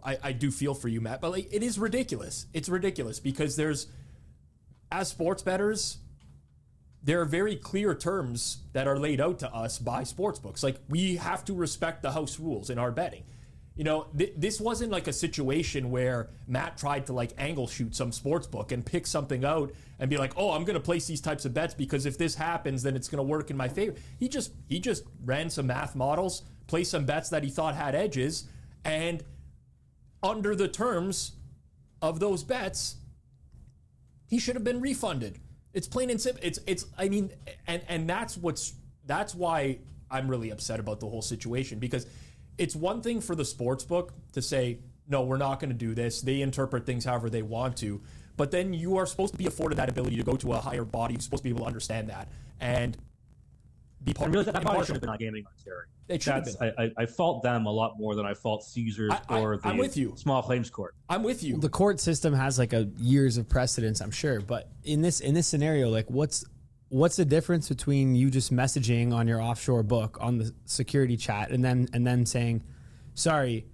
I do feel for you, Matt, but like it is ridiculous. It's ridiculous because as sports bettors, there are very clear terms that are laid out to us by sports books. Like, we have to respect the house rules in our betting. This wasn't like a situation where Matt tried to like angle shoot some sports book and pick something out and be like, oh, I'm going to place these types of bets because if this happens, then it's going to work in my favor. He just ran some math models, placed some bets that he thought had edges, and under the terms of those bets, he should have been refunded. It's plain and simple. And that's why I'm really upset about the whole situation, because it's one thing for the sports book to say, no, we're not going to do this. They interpret things however they want to. But then you are supposed to be afforded that ability to go to a higher body. You're supposed to be able to understand that and be part of it. That body should have been iGaming Ontario. It should have been. I fault them a lot more than I fault Caesars or I'm with you. Small claims court. I'm with you. The court system has like years of precedence, I'm sure. But in this scenario, like what's the difference between you just messaging on your offshore book on the security chat and then saying, sorry,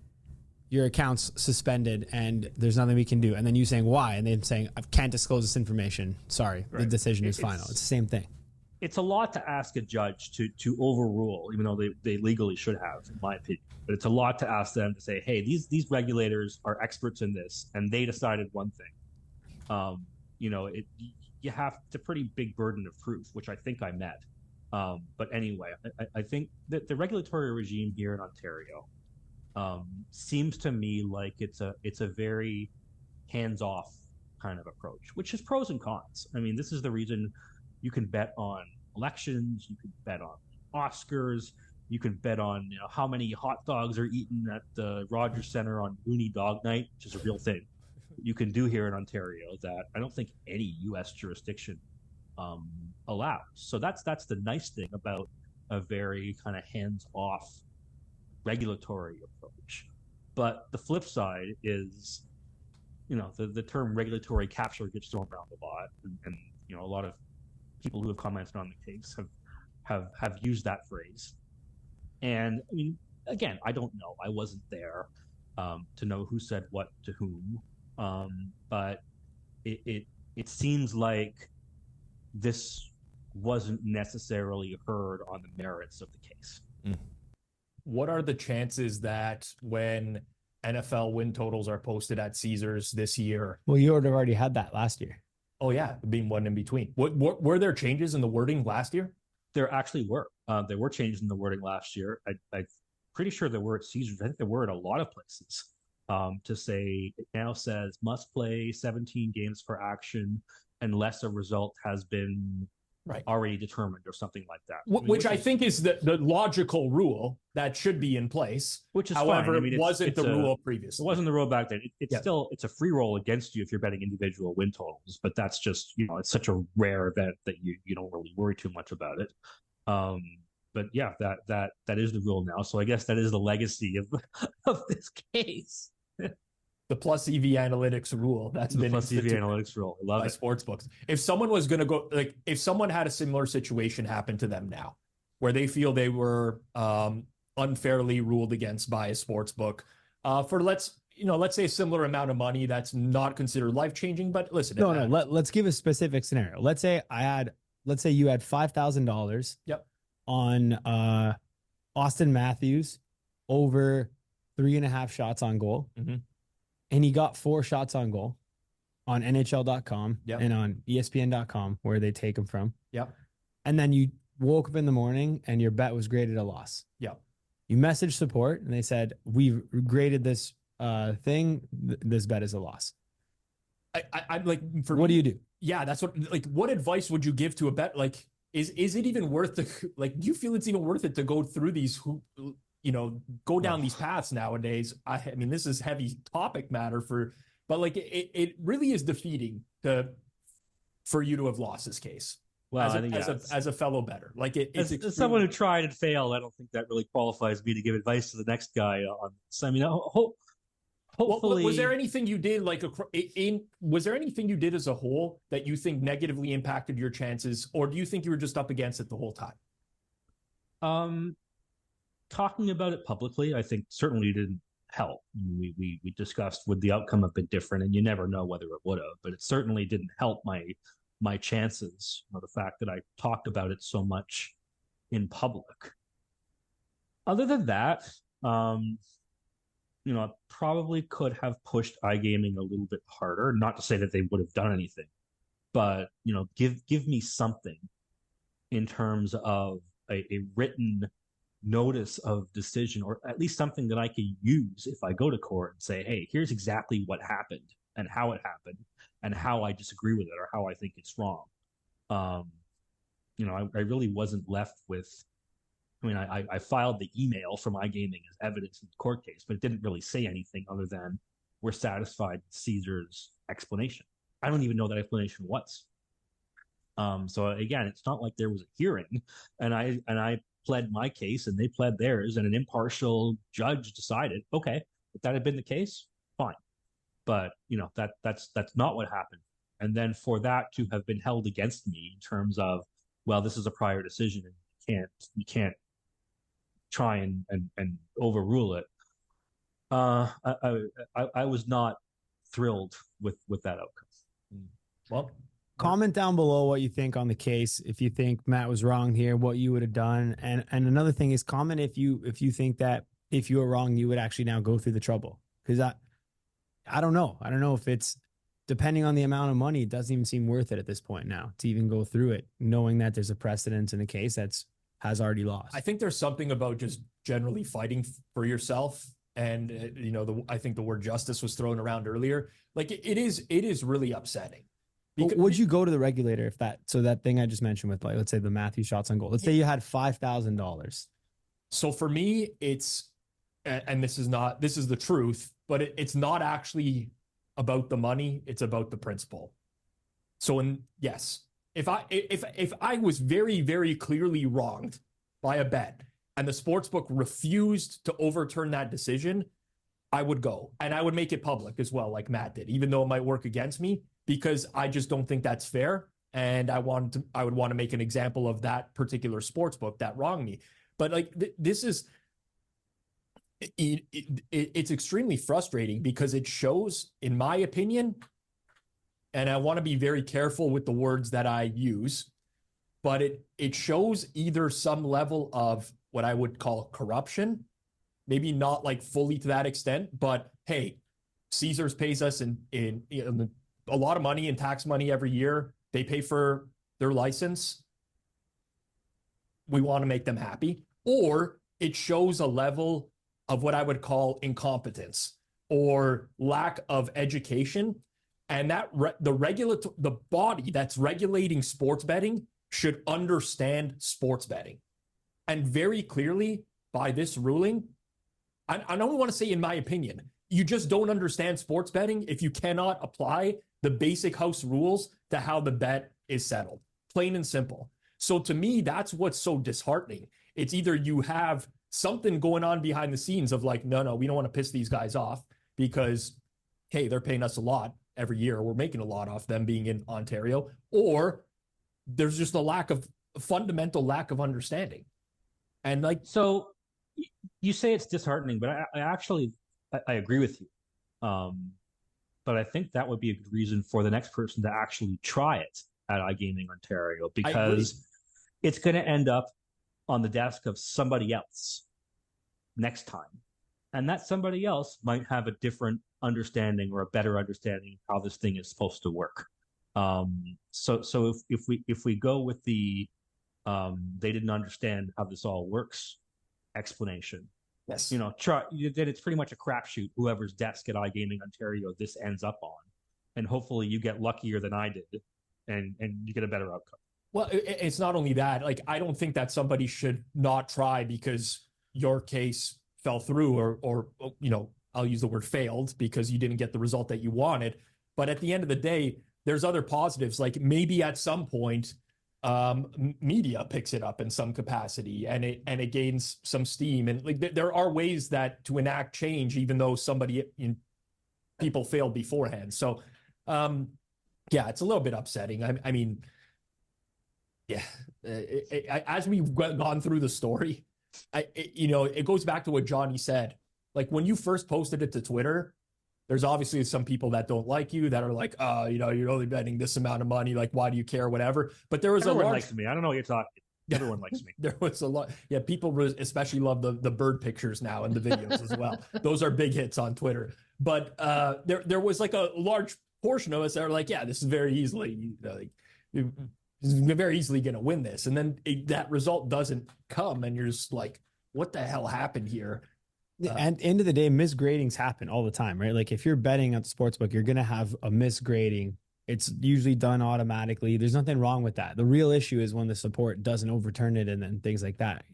your account's suspended and there's nothing we can do. And then you saying why? And then saying, I can't disclose this information. Sorry, the decision is final. It's the same thing. It's a lot to ask a judge to overrule, even though they legally should have, in my opinion. But it's a lot to ask them to say, hey, these regulators are experts in this, and they decided one thing. You have a pretty big burden of proof, which I think I met. But anyway, I think that the regulatory regime here in Ontario seems to me like it's a very hands-off kind of approach, which has pros and cons. I mean, this is the reason you can bet on elections, you can bet on Oscars, you can bet on how many hot dogs are eaten at the Rogers Centre on Looney Dog Night, which is a real thing you can do here in Ontario that I don't think any U.S. jurisdiction allows. So that's the nice thing about a very kind of hands-off regulatory approach. But the flip side is, the term regulatory capture gets thrown around a lot, and a lot of people who have commented on the case have used that phrase. And I mean, again, I don't know. I wasn't there to know who said what to whom. But it seems like this wasn't necessarily heard on the merits of the case. What are the chances that when NFL win totals are posted at Caesars this year? Well, you would have already had that last year. Oh yeah, being one in between. What were there changes in the wording last year? There actually were. There were changes in the wording last year. I'm pretty sure there were at Caesars. I think there were at a lot of places. To say it now says must play 17 games for action unless a result has been already determined or something like that. Which I think is the logical rule that should be in place. Which is however, fine. I mean, it wasn't the rule previously. It wasn't the rule back then. It's still a free roll against you if you're betting individual win totals, but that's just it's such a rare event that you don't really worry too much about it. But yeah, that is the rule now. So I guess that is the legacy of this case. The plus EV analytics rule that's been plus EV analytics rule. I love by it. Sportsbooks. If someone was going to go, if someone had a similar situation happen to them now, where they feel they were unfairly ruled against by a sportsbook for let's say a similar amount of money that's not considered life changing, but listen. Let's give a specific scenario. Let's say you had $5,000. Yep. On Austin Matthews over 3.5 shots on goal. Mm-hmm. And he got 4 shots on goal on NHL.com and on ESPN.com, where they take him from. Yep. And then you woke up in the morning and your bet was graded a loss. Yep. You messaged support and they said, we've graded this thing. This bet is a loss. I'm like, what do you do? Yeah, that's what advice would you give to a bet? Like, is it even worth do you feel it's even worth it to go through these go down these paths nowadays? I mean, this is heavy topic matter but it really is defeating for you to have lost this case. Well, as a fellow bettor, as someone who tried and failed, I don't think that really qualifies me to give advice to the next guy on this. I mean, hopefully, was there anything you did was there anything you did as a whole that you think negatively impacted your chances, or do you think you were just up against it the whole time? Talking about it publicly, I think certainly didn't help. We discussed would the outcome have been different, and you never know whether it would have, but it certainly didn't help my chances. The fact that I talked about it so much in public. Other than that, I probably could have pushed iGaming a little bit harder. Not to say that they would have done anything, but give me something in terms of a written notice of decision, or at least something that I can use if I go to court and say, hey, here's exactly what happened and how it happened and how I disagree with it or how I think it's wrong. I really wasn't left with, I filed the email from iGaming as evidence in the court case, but it didn't really say anything other than we're satisfied with Caesar's explanation. I don't even know that explanation was. So again, it's not like there was a hearing and I pled my case and they pled theirs and an impartial judge decided, okay, if that had been the case, fine. But that's not what happened. And then for that to have been held against me in terms of, well, this is a prior decision and you can't try and overrule it. I was not thrilled with that outcome. Well, Comment down below what you think on the case. If you think Matt was wrong here, what you would have done, and another thing is comment if you think that if you were wrong, you would actually now go through the trouble. Because I don't know. I don't know if it's depending on the amount of money. It doesn't even seem worth it at this point now to even go through it, knowing that there's a precedent in a case has already lost. I think there's something about just generally fighting for yourself. And, I think the word justice was thrown around earlier. Like it is really upsetting. Would you go to the regulator if that thing I just mentioned with, like, let's say the Matthew shots on goal, let's say you had $5,000. So for me, it's, and this is the truth, but it's not actually about the money. It's about the principle. So yes, if I was very, very clearly wronged by a bet and the sportsbook refused to overturn that decision, I would go and I would make it public as well, like Matt did, even though it might work against me, because I just don't think that's fair. And I would want to make an example of that particular sportsbook that wronged me. But like this is, it's extremely frustrating because it shows, in my opinion, and I want to be very careful with the words that I use, but it shows either some level of what I would call corruption, maybe not like fully to that extent, but hey, Caesars pays us in a lot of money in tax money every year. They pay for their license. We want to make them happy. Or it shows a level of what I would call incompetence or lack of education. And that the body that's regulating sports betting should understand sports betting. And very clearly, by this ruling, I don't want to say in my opinion, you just don't understand sports betting if you cannot apply the basic house rules to how the bet is settled. Plain and simple. So to me, that's what's so disheartening. It's either you have something going on behind the scenes of like, no, we don't want to piss these guys off because, hey, they're paying us a lot every year. We're making a lot off them being in Ontario. Or there's just a fundamental lack of understanding. And like, so you say it's disheartening, but I actually agree with you. But I think that would be a good reason for the next person to actually try it at iGaming Ontario, because it's going to end up on the desk of somebody else next time. And that somebody else might have a different understanding or a better understanding of how this thing is supposed to work. So if we go with the they didn't understand how this all works explanation, yes, then it's pretty much a crapshoot whoever's desk at iGaming Ontario this ends up on, and hopefully you get luckier than I did, and you get a better outcome. Well, it's not only that. Like, I don't think that somebody should not try because your case fell through, or I'll use the word failed because you didn't get the result that you wanted. But at the end of the day, there's other positives. Like maybe at some point, media picks it up in some capacity, and it gains some steam. And like there are ways to enact change, even though people failed beforehand. So, yeah, it's a little bit upsetting. I mean, yeah, as we've gone through the story, it goes back to what Johnny said. Like when you first posted it to Twitter, there's obviously some people that don't like you that are like, you're only betting this amount of money. Like, why do you care? Whatever. But there was Everyone likes me. I don't know what you're talking. Everyone likes me. There was a lot. Yeah, people especially love the bird pictures now and the videos as well. Those are big hits on Twitter. But there was like a large portion of us that are like, yeah, this is very easily very easily going to win this. And then that result doesn't come. And you're just like, what the hell happened here? And end of the day, misgradings happen all the time, right? Like if you're betting at the sportsbook, you're going to have a misgrading. It's usually done automatically. There's nothing wrong with that. The real issue is when the support doesn't overturn it and then things like that,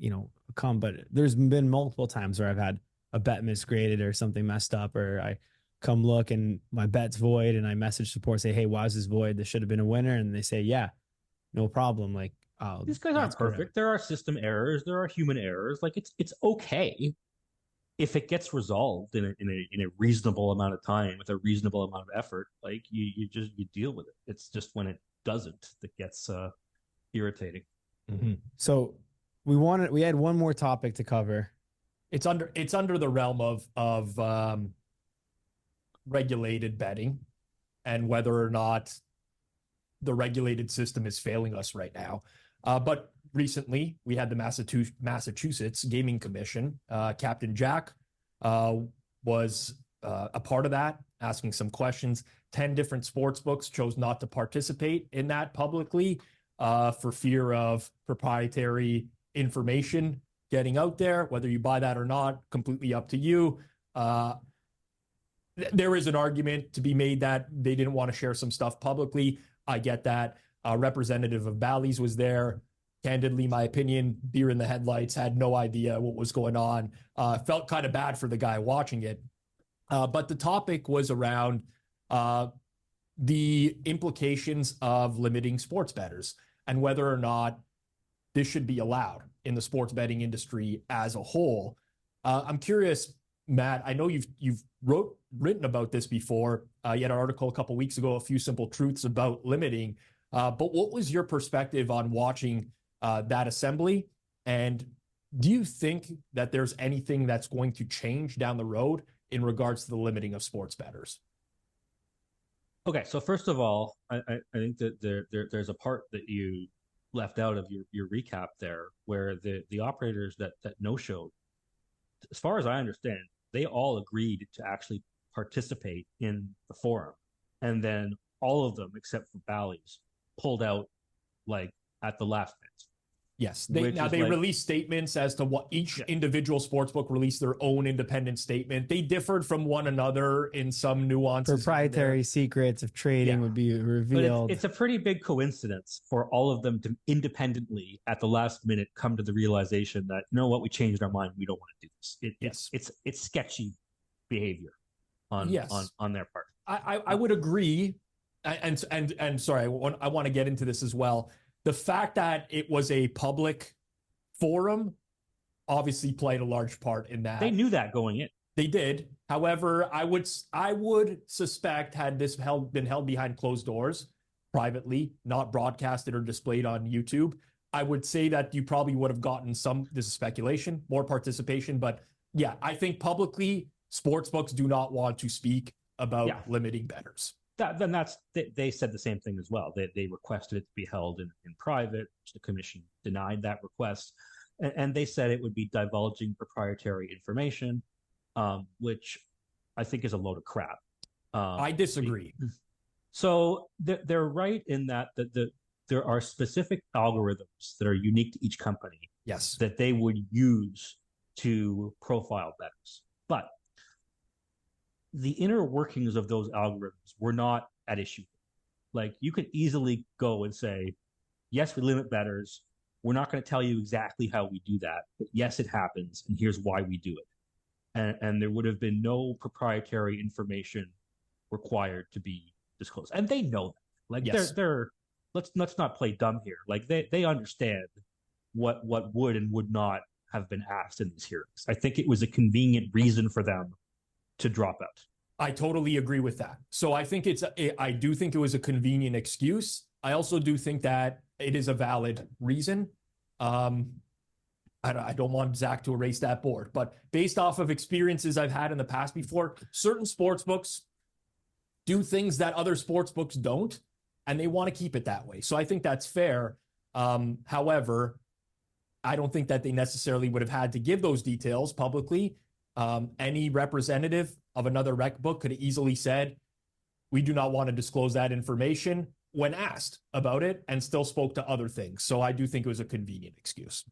come. But there's been multiple times where I've had a bet misgraded or something messed up, or I come look and my bet's void and I message support, say, hey, why is this void? This should have been a winner. And they say, yeah, no problem. Like, these guys aren't perfect. Correct. There are system errors. There are human errors. Like it's okay if it gets resolved in a reasonable amount of time with a reasonable amount of effort. Like you deal with it. It's just when it doesn't that gets irritating. Mm-hmm. So we had one more topic to cover. It's under the realm of regulated betting and whether or not the regulated system is failing us right now. But recently, we had the Massachusetts Gaming Commission. Captain Jack was a part of that, asking some questions. 10 different sports books chose not to participate in that publicly for fear of proprietary information getting out there. Whether you buy that or not, completely up to you. There is an argument to be made that they didn't want to share some stuff publicly. I get that. Representative of Bally's was there. Candidly, my opinion, deer in the headlights, had no idea what was going on. Felt kind of bad for the guy watching it. But the topic was around the implications of limiting sports bettors and whether or not this should be allowed in the sports betting industry as a whole. I'm curious, Matt, I know you've written about this before. You had an article a couple weeks ago, A Few Simple Truths about limiting. But what was your perspective on watching that assembly? And do you think that there's anything that's going to change down the road in regards to the limiting of sports bettors? Okay, so first of all, I think that there's a part that you left out of your recap there where the operators that no-showed, as far as I understand, they all agreed to actually participate in the forum. And then all of them, except for Bally's, pulled out like at the last minute. Yes. They released statements as to what each individual sportsbook released their own independent statement. They differed from one another in some nuances. Proprietary secrets of trading would be revealed. But it's a pretty big coincidence for all of them to independently at the last minute come to the realization that, you know what, we changed our mind. We don't want to do this. It's sketchy behavior on their part. I would agree. And sorry, I want to get into this as well. The fact that it was a public forum obviously played a large part in that. They knew that going in. They did. However, I would suspect, had this been held behind closed doors, privately, not broadcasted or displayed on YouTube, I would say that you probably would have gotten this is speculation, more participation. But yeah, I think publicly, sportsbooks do not want to speak about limiting bettors. They said the same thing as well. They requested it to be held in private, which the commission denied that request. And they said it would be divulging proprietary information, which I think is a load of crap. I disagree. So they're right in that there are specific algorithms that are unique to each company. Yes. That they would use to profile bettors. But the inner workings of those algorithms were not at issue. Like, you could easily go and say, yes, we limit bettors. We're not going to tell you exactly how we do that, but yes, it happens, and here's why we do it. And there would have been no proprietary information required to be disclosed. And they know that. Like, yes. Let's not play dumb here. Like, they understand what would and would not have been asked in these hearings. I think it was a convenient reason for them to drop out. I totally agree with that. So I think I do think it was a convenient excuse. I also do think that it is a valid reason. I don't want Zach to erase that board, but based off of experiences I've had in the past before, certain sports books do things that other sports books don't, and they want to keep it that way. So I think that's fair. However, I don't think that they necessarily would have had to give those details publicly. Any representative of another rec book could have easily said, we do not want to disclose that information when asked about it, and still spoke to other things. So I do think it was a convenient excuse.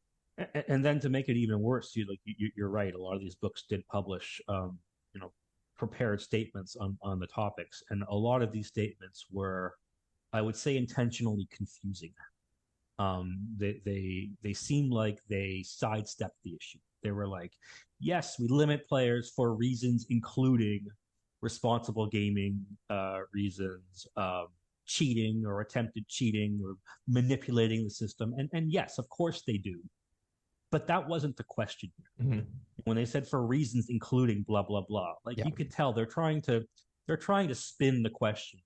And then to make it even worse, you're right. A lot of these books did publish, prepared statements on the topics. And a lot of these statements were, I would say, intentionally confusing. They seemed like they sidestepped the issue. They were like, yes, we limit players for reasons including responsible gaming reasons, cheating or attempted cheating or manipulating the system. And yes, of course they do. But that wasn't the question here. Mm-hmm. When they said for reasons including blah, blah, blah, you could tell they're trying to spin the question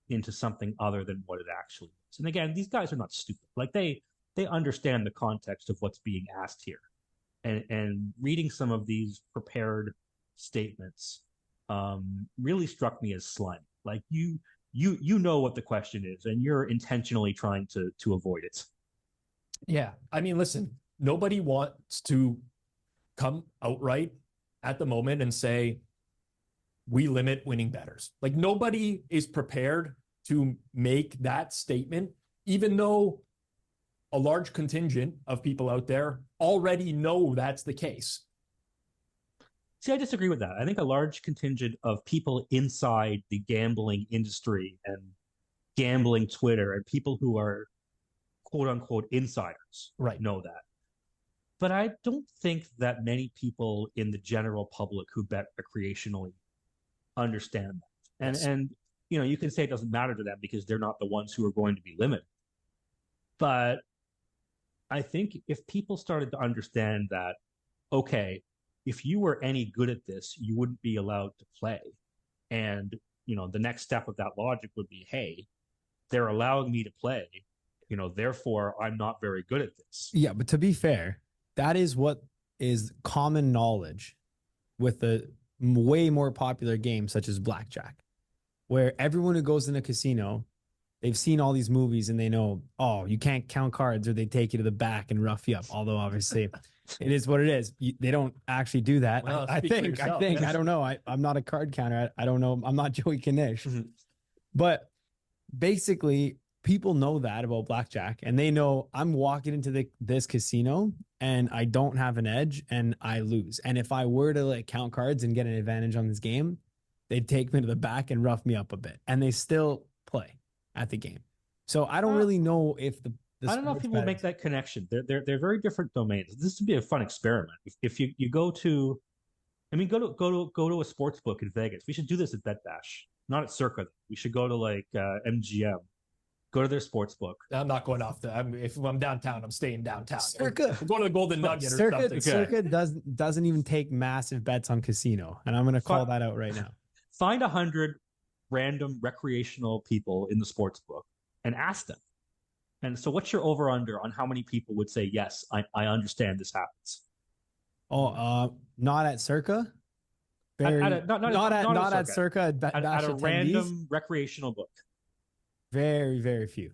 into something other than what it actually is. And again, these guys are not stupid. Like, they understand the context of what's being asked here. and reading some of these prepared statements really struck me as slimy. Like you know what the question is, and you're intentionally trying to avoid it. Yeah. I mean, listen, nobody wants to come outright at the moment and say, we limit winning bettors. Like nobody is prepared to make that statement, even though a large contingent of people out there already know that's the case. See, I disagree with that. I think a large contingent of people inside the gambling industry and gambling Twitter and people who are quote unquote insiders know that. But I don't think that many people in the general public who bet recreationally understand that. And you know, you can say it doesn't matter to them because they're not the ones who are going to be limited. But I think if people started to understand that, okay, if you were any good at this, you wouldn't be allowed to play. And, you know, the next step of that logic would be, hey, they're allowing me to play, you know, therefore I'm not very good at this. Yeah, but to be fair, that is what is common knowledge with the way more popular games such as blackjack, where everyone who goes in a casino, they've seen all these movies and they know, oh, you can't count cards or they take you to the back and rough you up. Although obviously it is what it is. They don't actually do that. Well, I think, I don't know. I'm not a card counter. I don't know. I'm not Joey Knish, but basically people know that about blackjack and they know I'm walking into this casino and I don't have an edge and I lose. And if I were to like count cards and get an advantage on this game, they'd take me to the back and rough me up a bit. And they still play at the game. So I don't really know if the I don't know if people make that connection. They're very different domains. This would be a fun experiment. If you go to, I mean, go to a sports book in Vegas. We should do this at Bet Bash, not at Circa. We should go to like MGM. Go to their sports book. I'm not going off if I'm downtown, I'm staying downtown. Circa. I'm going to the Golden Nugget or something. Circa doesn't even take massive bets on casino. And I'm going to call that out right now. Find 100 random recreational people in the sports book and ask them. And so what's your over under on how many people would say, yes, I understand this happens? Oh, not at Circa? Not at Circa. At a random recreational book. Very, very few.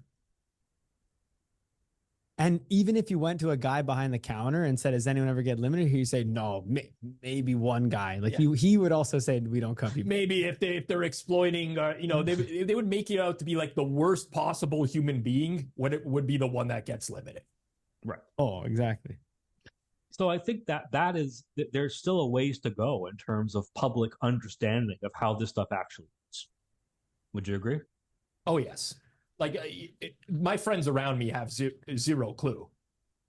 And even if you went to a guy behind the counter and said, does anyone ever get limited? He'd say, no, maybe one guy. Like he would also say, we don't cut people. Maybe if they're exploiting, they would make you out to be like the worst possible human being when it would be the one that gets limited. Right. Oh, exactly. So I think that there's still a ways to go in terms of public understanding of how this stuff actually is. Would you agree? Oh, yes. Like my friends around me have zero clue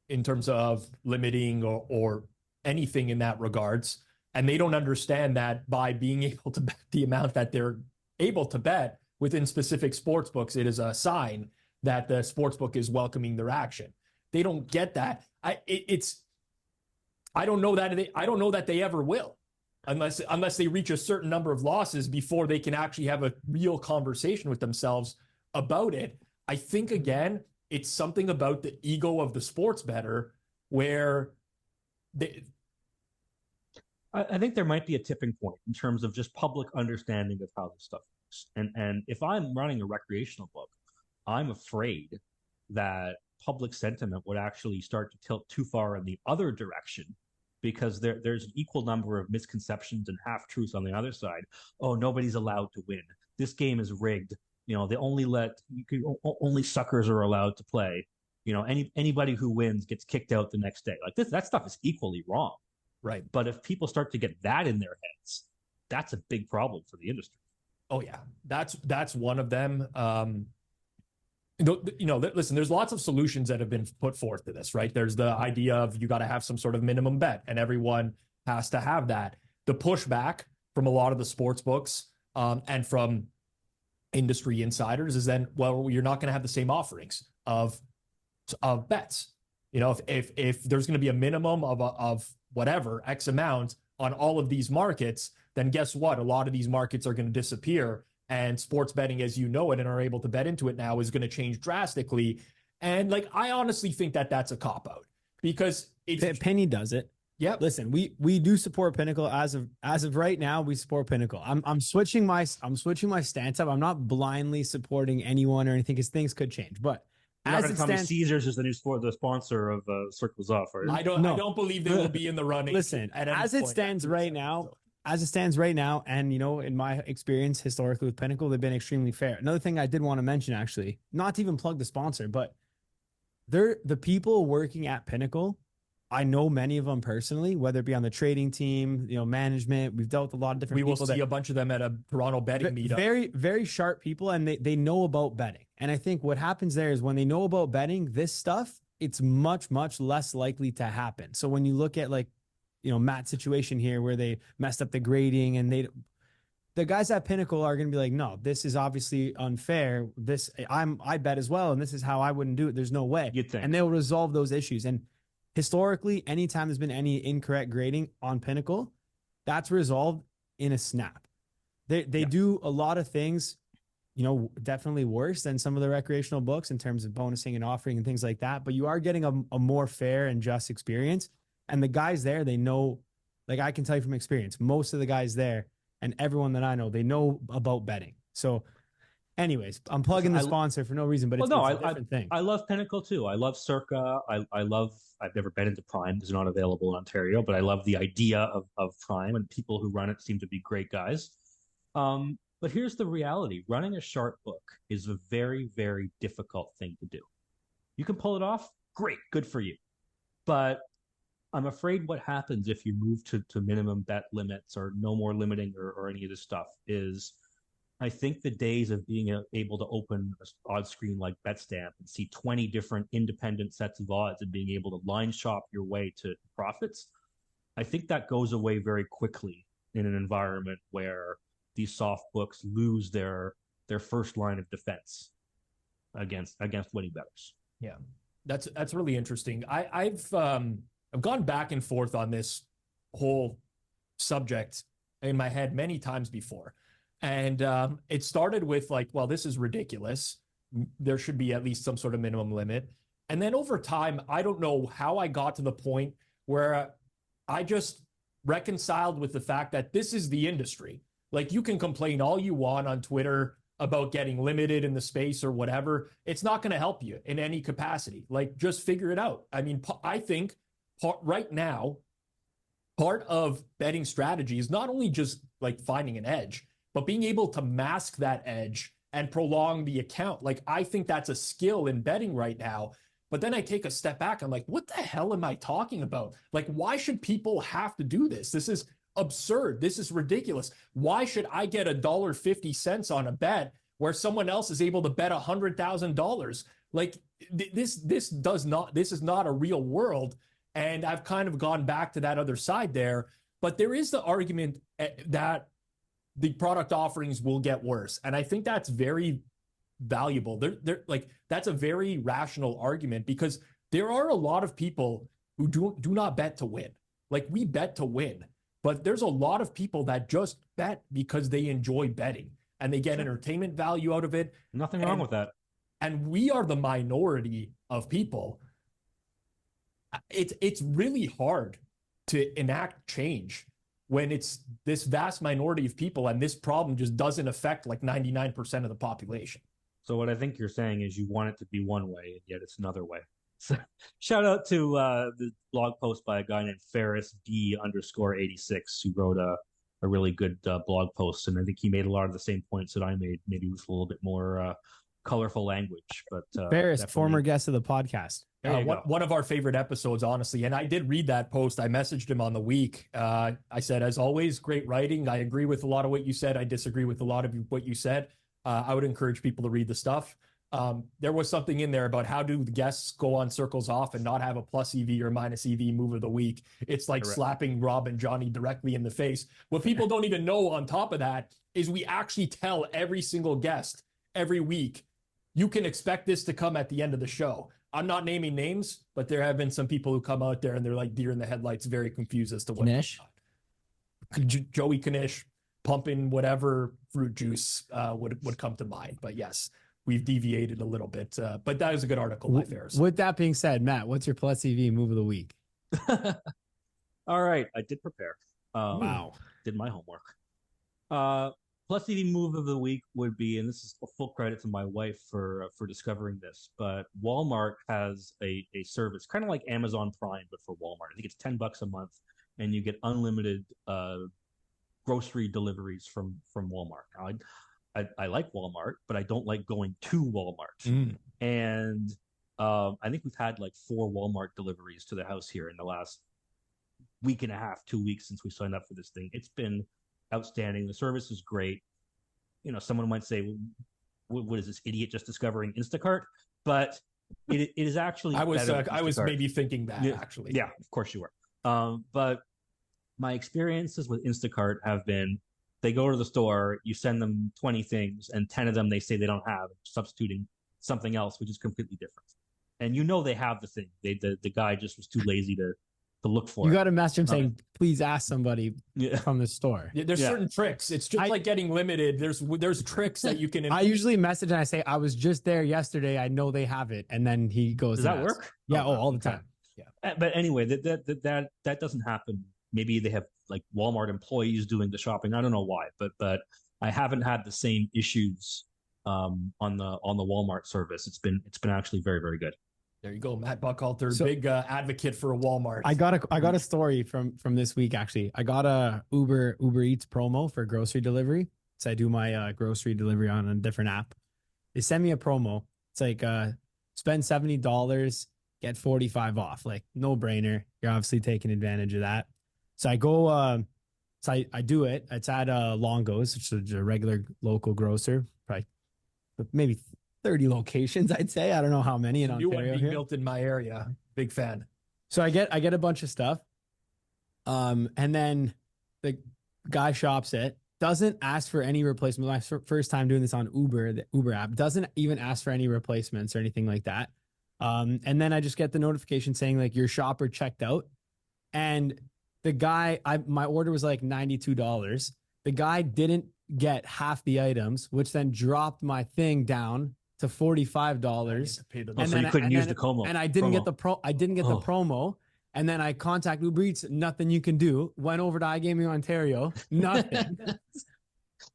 in terms of limiting or anything in that regards. And they don't understand that by being able to bet the amount that they're able to bet within specific sports books, it is a sign that the sports book is welcoming their action. They don't get that. I don't know that they ever will. Unless they reach a certain number of losses before they can actually have a real conversation with themselves about it. I think, again, it's something about the ego of the sports bettor where I think there might be a tipping point in terms of just public understanding of how this stuff works. And if I'm running a recreational book, I'm afraid that public sentiment would actually start to tilt too far in the other direction, because there's an equal number of misconceptions and half-truths on the other side. Oh, nobody's allowed to win. This game is rigged. You know, they only suckers are allowed to play. You know, anybody who wins gets kicked out the next day. Like that stuff is equally wrong. Right. But if people start to get that in their heads, that's a big problem for the industry. Oh, yeah. That's one of them. Listen, there's lots of solutions that have been put forth to this, right? There's the idea of you got to have some sort of minimum bet and everyone has to have that. The pushback from a lot of the sports books and from industry insiders is then, well, you're not going to have the same offerings of bets. You know, if there's going to be a minimum of whatever X amount on all of these markets, then guess what? A lot of these markets are going to disappear. And sports betting, as you know it and are able to bet into it now, is going to change drastically. And like, I honestly think that that's a cop-out because Penny does it. Yep. Listen, we do support Pinnacle as of right now. We support Pinnacle. I'm switching my stance up. I'm not blindly supporting anyone or anything because things could change. But You're not as going it to tell me stands, Caesars is the sponsor of Circles Off, right? I don't believe they will be in the running. listen, at any as it point stands after right this now, episode. as it stands right now, and in my experience historically with Pinnacle, they've been extremely fair. Another thing I did want to mention, actually, not to even plug the sponsor, but the people working at Pinnacle. I know many of them personally, whether it be on the trading team, management. We've dealt with a lot of different We will people. see a bunch of them at a Toronto betting meetup. Very, very sharp people, and they know about betting. And I think what happens there is when they know about betting, this stuff, it's much, much less likely to happen. So when you look at Matt's situation here where they messed up the grading and the guys at Pinnacle are going to be like, no, this is obviously unfair. I bet as well, and this is how I wouldn't do it. There's no way. You'd think. And they'll resolve those issues. And historically, anytime there's been any incorrect grading on Pinnacle, that's resolved in a snap. They do a lot of things, definitely worse than some of the recreational books in terms of bonusing and offering and things like that. But you are getting a more fair and just experience. And the guys there, they know, like I can tell you from experience, most of the guys there and everyone that I know, they know about betting. So anyways, I'm plugging the sponsor for no reason, but it's a different thing. I love Pinnacle too. I love Circa. I've never been into Prime. It's not available in Ontario, but I love the idea of Prime, and people who run it seem to be great guys. But here's the reality. Running a sharp book is a very, very difficult thing to do. You can pull it off. Great. Good for you. But I'm afraid what happens if you move to minimum bet limits or no more limiting or any of this stuff is I think the days of being able to open an odds screen like Betstamp and see 20 different independent sets of odds and being able to line shop your way to profits, I think that goes away very quickly in an environment where these soft books lose their first line of defense against winning bettors. Yeah, that's really interesting. I've gone back and forth on this whole subject in my head many times before. And it started with well, this is ridiculous. There should be at least some sort of minimum limit. And then over time, I don't know how I got to the point where I just reconciled with the fact that this is the industry. Like, you can complain all you want on Twitter about getting limited in the space or whatever. It's not going to help you in any capacity. Like, just figure it out. I mean, I think right now, part of betting strategy is not only just finding an edge, but being able to mask that edge and prolong the account. I think that's a skill in betting right now. But then I take a step back. I'm like, what the hell am I talking about? Why should people have to do this? This is absurd. This is ridiculous. Why should I get $1.50 on a bet where someone else is able to bet $100,000? This is not a real world. And I've kind of gone back to that other side there. But there is the argument that the product offerings will get worse. And I think that's very valuable. That's a very rational argument because there are a lot of people who do not bet to win. We bet to win, but there's a lot of people that just bet because they enjoy betting and they get entertainment value out of it. Nothing wrong with that. And we are the minority of people. It's really hard to enact change when it's this vast minority of people and this problem just doesn't affect 99% of the population. So what I think you're saying is you want it to be one way, and yet it's another way. So, shout out to the blog post by a guy named Ferris D_86 who wrote a really good blog post, and I think he made a lot of the same points that I made, maybe with a little bit more colorful language. But Ferris, former guest of the podcast. One of our favorite episodes, honestly. And I did read that post. I messaged him on the week. I said, as always, great writing. I agree with a lot of what you said. I disagree with a lot of what you said. I would encourage people to read the stuff. There was something in there about how do the guests go on Circles Off and not have a plus EV or minus EV move of the week. It's like Correct. Slapping Rob and Johnny directly in the face. What people don't even know on top of that is we actually tell every single guest every week, you can expect this to come at the end of the show. I'm not naming names, but there have been some people who come out there and they're like deer in the headlights, very confused as to what. Knish? Joey Knish pumping whatever fruit juice would come to mind. But yes, we've deviated a little bit. But that is a good article by Ferris. With that being said, Matt, what's your plus EV move of the week? All right, I did prepare. Wow. Did my homework. Plus EV move of the week would be, and this is a full credit to my wife for discovering this, but Walmart has a service kind of like Amazon Prime, but for Walmart. I think it's $10 a month, and you get unlimited grocery deliveries from Walmart. Now, I like Walmart, but I don't like going to Walmart. And I think we've had like 4 Walmart deliveries to the house here in the last week and a half, 2 weeks since we signed up for this thing. It's been outstanding. The service is great. You know, someone might say, what is this idiot just discovering Instacart? But it is actually I was maybe thinking that, actually. Yeah, of course you were. But my experiences with Instacart have been, they go to the store, you send them 20 things, and 10 of them they say they don't have, substituting something else, which is completely different. And you know they have the thing. The guy just was too lazy to look for it. You got to message him saying, please ask somebody from the store. Yeah, there's certain tricks. It's just like getting limited. There's tricks that you can. I usually message and I say, I was just there yesterday. I know they have it. And then he goes, does that work? Yeah. All the time. Yeah. But anyway, that doesn't happen. Maybe they have like Walmart employees doing the shopping. I don't know why, but I haven't had the same issues on the Walmart service. It's been actually very, very good. There you go, Matt Buchalter, big advocate for a Walmart. I got a story from this week, actually. I got a Uber Eats promo for grocery delivery. So I do my grocery delivery on a different app. They send me a promo. It's like spend $70, get 45 off. Like, no brainer. You're obviously taking advantage of that. So I go, I do it. It's at Longo's, which is a regular local grocer, probably maybe 30 locations, I'd say. I don't know how many in Ontario. New one being built in my area. Big fan. So I get a bunch of stuff. And then the guy shops it, doesn't ask for any replacement. My first time doing this on Uber, the Uber app, doesn't even ask for any replacements or anything like that. And then I just get the notification saying like your shopper checked out. And the guy, my order was like $92. The guy didn't get half the items, which then dropped my thing down to $45. So you couldn't use the promo. And I didn't get the promo. And then I contact Uber Eats, nothing you can do. Went over to iGaming Ontario, nothing.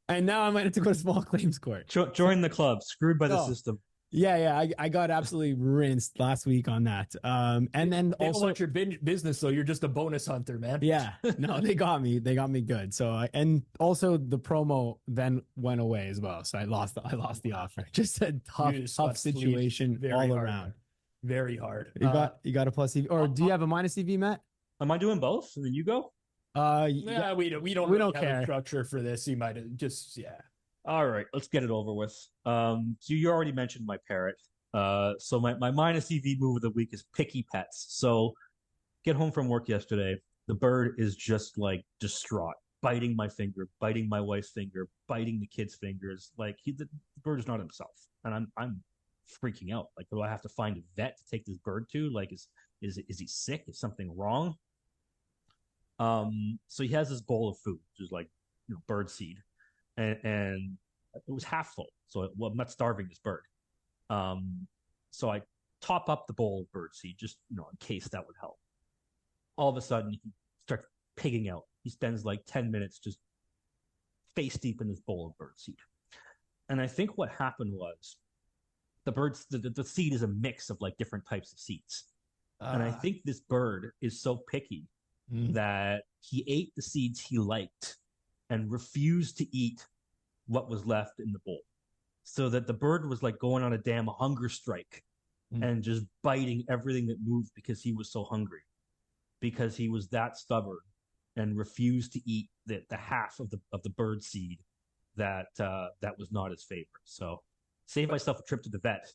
And now I might have to go to small claims court. Join the club. Screwed by the system. Yeah. I got absolutely rinsed last week on that. And then they also don't want your business, so you're just a bonus hunter, man. Yeah, no, they got me good. So and also the promo then went away as well. So I lost the offer. Just a tough situation all around. Very hard. You got a plus EV, or do you have a minus EV, Matt? Am I doing both? And then you go. Yeah, we don't care. Structure for this. You might just All right, let's get it over with. So you already mentioned my parrot. So my minus EV move of the week is picky pets. So get home from work yesterday. The bird is just like distraught, biting my finger, biting my wife's finger, biting the kids' fingers. Like the bird is not himself, and I'm freaking out. Like, do I have to find a vet to take this bird to? Like, is he sick? Is something wrong? So he has this bowl of food, which is like bird seed. And it was half full, so I'm not starving this bird. So I top up the bowl of bird seed just in case that would help. All of a sudden, he starts pigging out. He spends like 10 minutes just face deep in this bowl of bird seed. And I think what happened was the seed is a mix of like different types of seeds. And I think this bird is so picky that he ate the seeds he liked and refused to eat what was left in the bowl. So that the bird was like going on a damn hunger strike and just biting everything that moved because he was so hungry. Because he was that stubborn and refused to eat the half of the bird seed that was not his favorite. So saved myself a trip to the vet.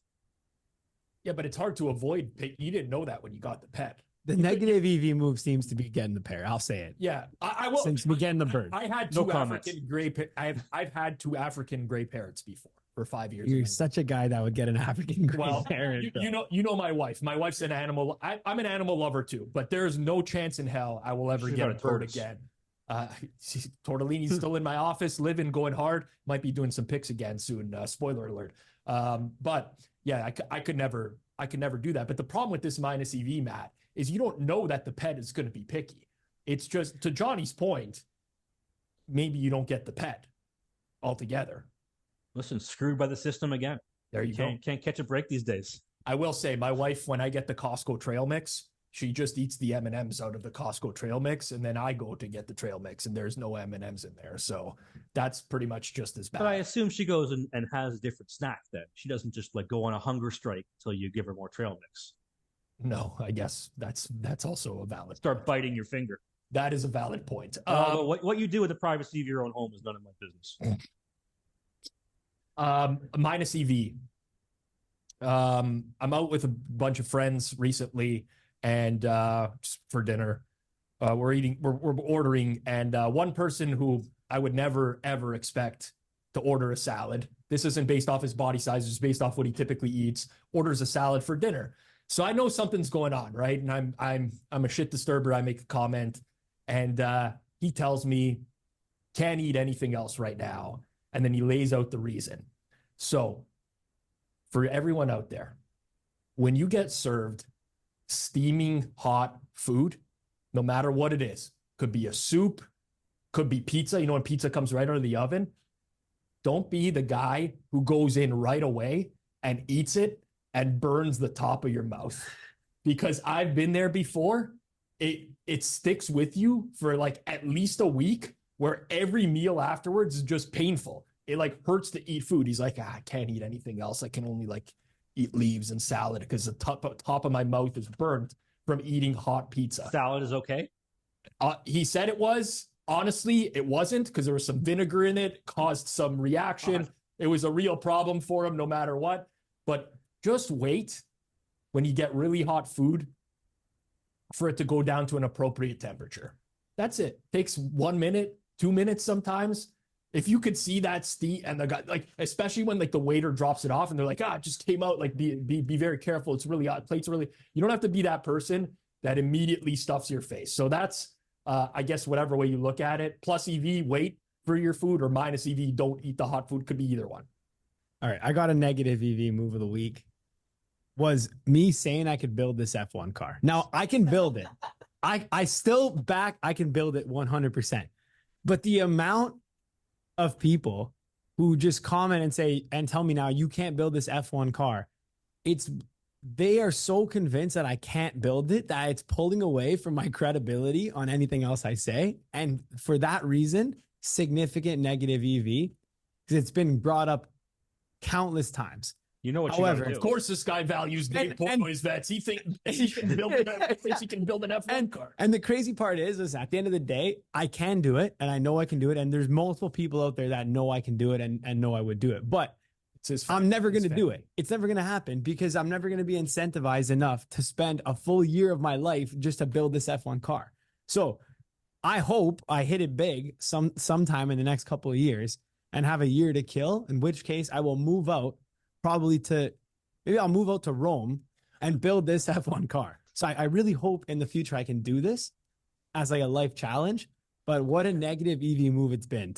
Yeah, but it's hard to avoid. You didn't know that when you got the pet. The negative EV move seems to be getting the pair. I'll say it. Yeah, I will. Since we getting the bird. I had two African gray. I've had 2 African gray parrots before for 5 years. You're such a guy that would get an African gray parrot. You know my wife. My wife's an animal. I'm an animal lover too, but there's no chance in hell I will ever get a bird again. Tortellini's still in my office, living, going hard. Might be doing some picks again soon. Spoiler alert. But yeah, I could never do that. But the problem with this minus EV, Matt, is you don't know that the pet is going to be picky. It's just, to Johnny's point, maybe you don't get the pet altogether. Listen, screwed by the system again. There you go. Can't catch a break these days. I will say, my wife, when I get the Costco trail mix, she just eats the M&Ms out of the Costco trail mix, and then I go to get the trail mix, and there's no M&Ms in there. So that's pretty much just as bad. But I assume she goes and has a different snack then. She doesn't just like go on a hunger strike until you give her more trail mix. No, I guess that's also a valid Start point. biting your finger. That is a valid point. What you do with the privacy of your own home is none of my business. Minus EV. I'm out with a bunch of friends recently, and just for dinner, we're ordering, and one person who I would never ever expect to order a salad. This isn't based off his body size; it's based off what he typically eats. Orders a salad for dinner, so I know something's going on, right? And I'm a shit disturber. I make a comment, and he tells me can't eat anything else right now, and then he lays out the reason. So, for everyone out there, when you get served steaming hot food, no matter what it is, could be a soup, could be pizza. You know, when pizza comes right out of the oven, don't be the guy who goes in right away and eats it and burns the top of your mouth. Because I've been there before. It sticks with you for like at least a week, where every meal afterwards is just painful. It like hurts to eat food. He's like, I can't eat anything else. I can only like eat leaves and salad because the top of my mouth is burnt from eating hot pizza. Salad is okay? He said it was. Honestly, it wasn't, because there was some vinegar in it, caused some reaction. It was a real problem for him no matter what. But just wait when you get really hot food for it to go down to an appropriate temperature. That's it. Takes 1 minute, 2 minutes sometimes. If you could see that steam, and the guy, like, especially when like the waiter drops it off and they're like, it just came out, like, be very careful. It's really hot. Plates really, you don't have to be that person that immediately stuffs your face. So that's, I guess, whatever way you look at it. Plus EV, wait for your food, or minus EV, don't eat the hot food. Could be either one. All right. I got a negative EV move of the week. Was me saying I could build this F1 car. Now I can build it. I still back, I can build it 100%. But the amount of people who just comment and say, and tell me now you can't build this F1 car, they are so convinced that I can't build it that it's pulling away from my credibility on anything else I say. And for that reason, significant negative EV, because it's been brought up countless times. You know what However, you gotta do. of course, this guy values Dave Portnoy's vets. He thinks he can build an F1 car. And the crazy part is at the end of the day, I can do it, and I know I can do it. And there's multiple people out there that know I can do it and know I would do it. But I'm never going to do it. It's never going to happen, because I'm never going to be incentivized enough to spend a full year of my life just to build this F1 car. So I hope I hit it big sometime in the next couple of years and have a year to kill, in which case I will move out. Maybe I'll move out to Rome and build this F1 car. So I really hope in the future I can do this as like a life challenge. But what a negative EV move it's been.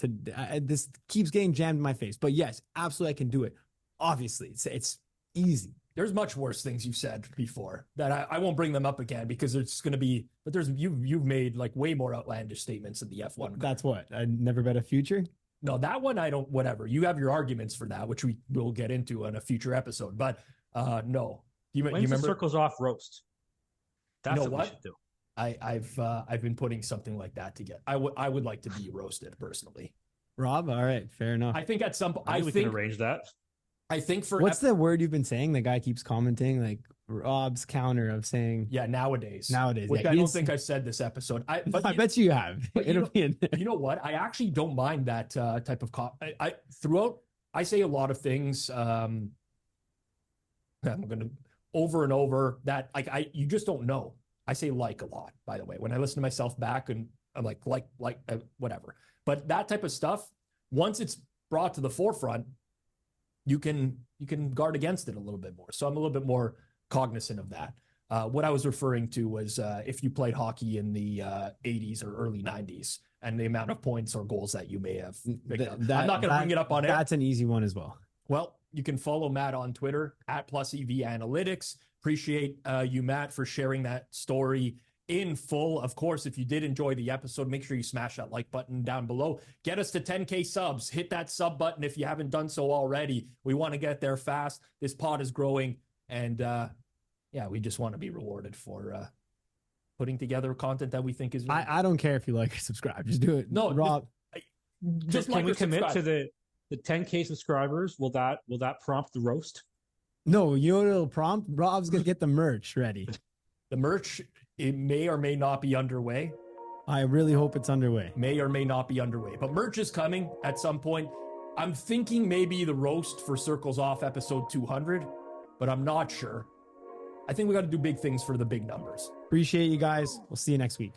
This keeps getting jammed in my face. But yes, absolutely I can do it. Obviously, it's easy. There's much worse things you've said before that I won't bring them up again, because it's going to be. But you've made like way more outlandish statements in the F1 car. That's what I never bet a future. No, that one I don't. Whatever, you have your arguments for that, which we will get into in a future episode. But no, you When's remember the Circles Off roast? That's you know what we should do. I've been putting something like that together. I would like to be roasted personally. Rob, all right, fair enough. I think at some point we can arrange that. I think for what's the word you've been saying? The guy keeps commenting, like Rob's counter of saying, nowadays, which I don't think I said this episode. I bet you have. It'll be in there. You know what? I actually don't mind that type of throughout. I say a lot of things. I'm gonna over and over that you just don't know. I say like a lot, by the way, when I listen to myself back, and I'm like whatever. But that type of stuff, once it's brought to the forefront, you can guard against it a little bit more. So I'm a little bit more cognizant of that. What I was referring to was if you played hockey in the 80s or early 90s, and the amount of points or goals that you may have picked up. I'm not going to bring it up on air. That's an easy one as well. Well, you can follow Matt on Twitter @+EV Analytics. Appreciate you, Matt, for sharing that story in full. Of course, if you did enjoy the episode, make sure you smash that like button down below. Get us to 10K subs. Hit that sub button if you haven't done so already. We want to get there fast. This pod is growing, and we just want to be rewarded for putting together content that we think is. I don't care if you like or subscribe. Just do it. No, Rob. Just can like we or commit subscribe. to the 10K subscribers? Will that prompt the roast? No, you know what it'll prompt? Rob's gonna get the merch ready. The merch, it may or may not be underway. I really hope it's underway. May or may not be underway. But merch is coming at some point. I'm thinking maybe the roast for Circles Off episode 200, but I'm not sure. I think we got to do big things for the big numbers. Appreciate you guys. We'll see you next week.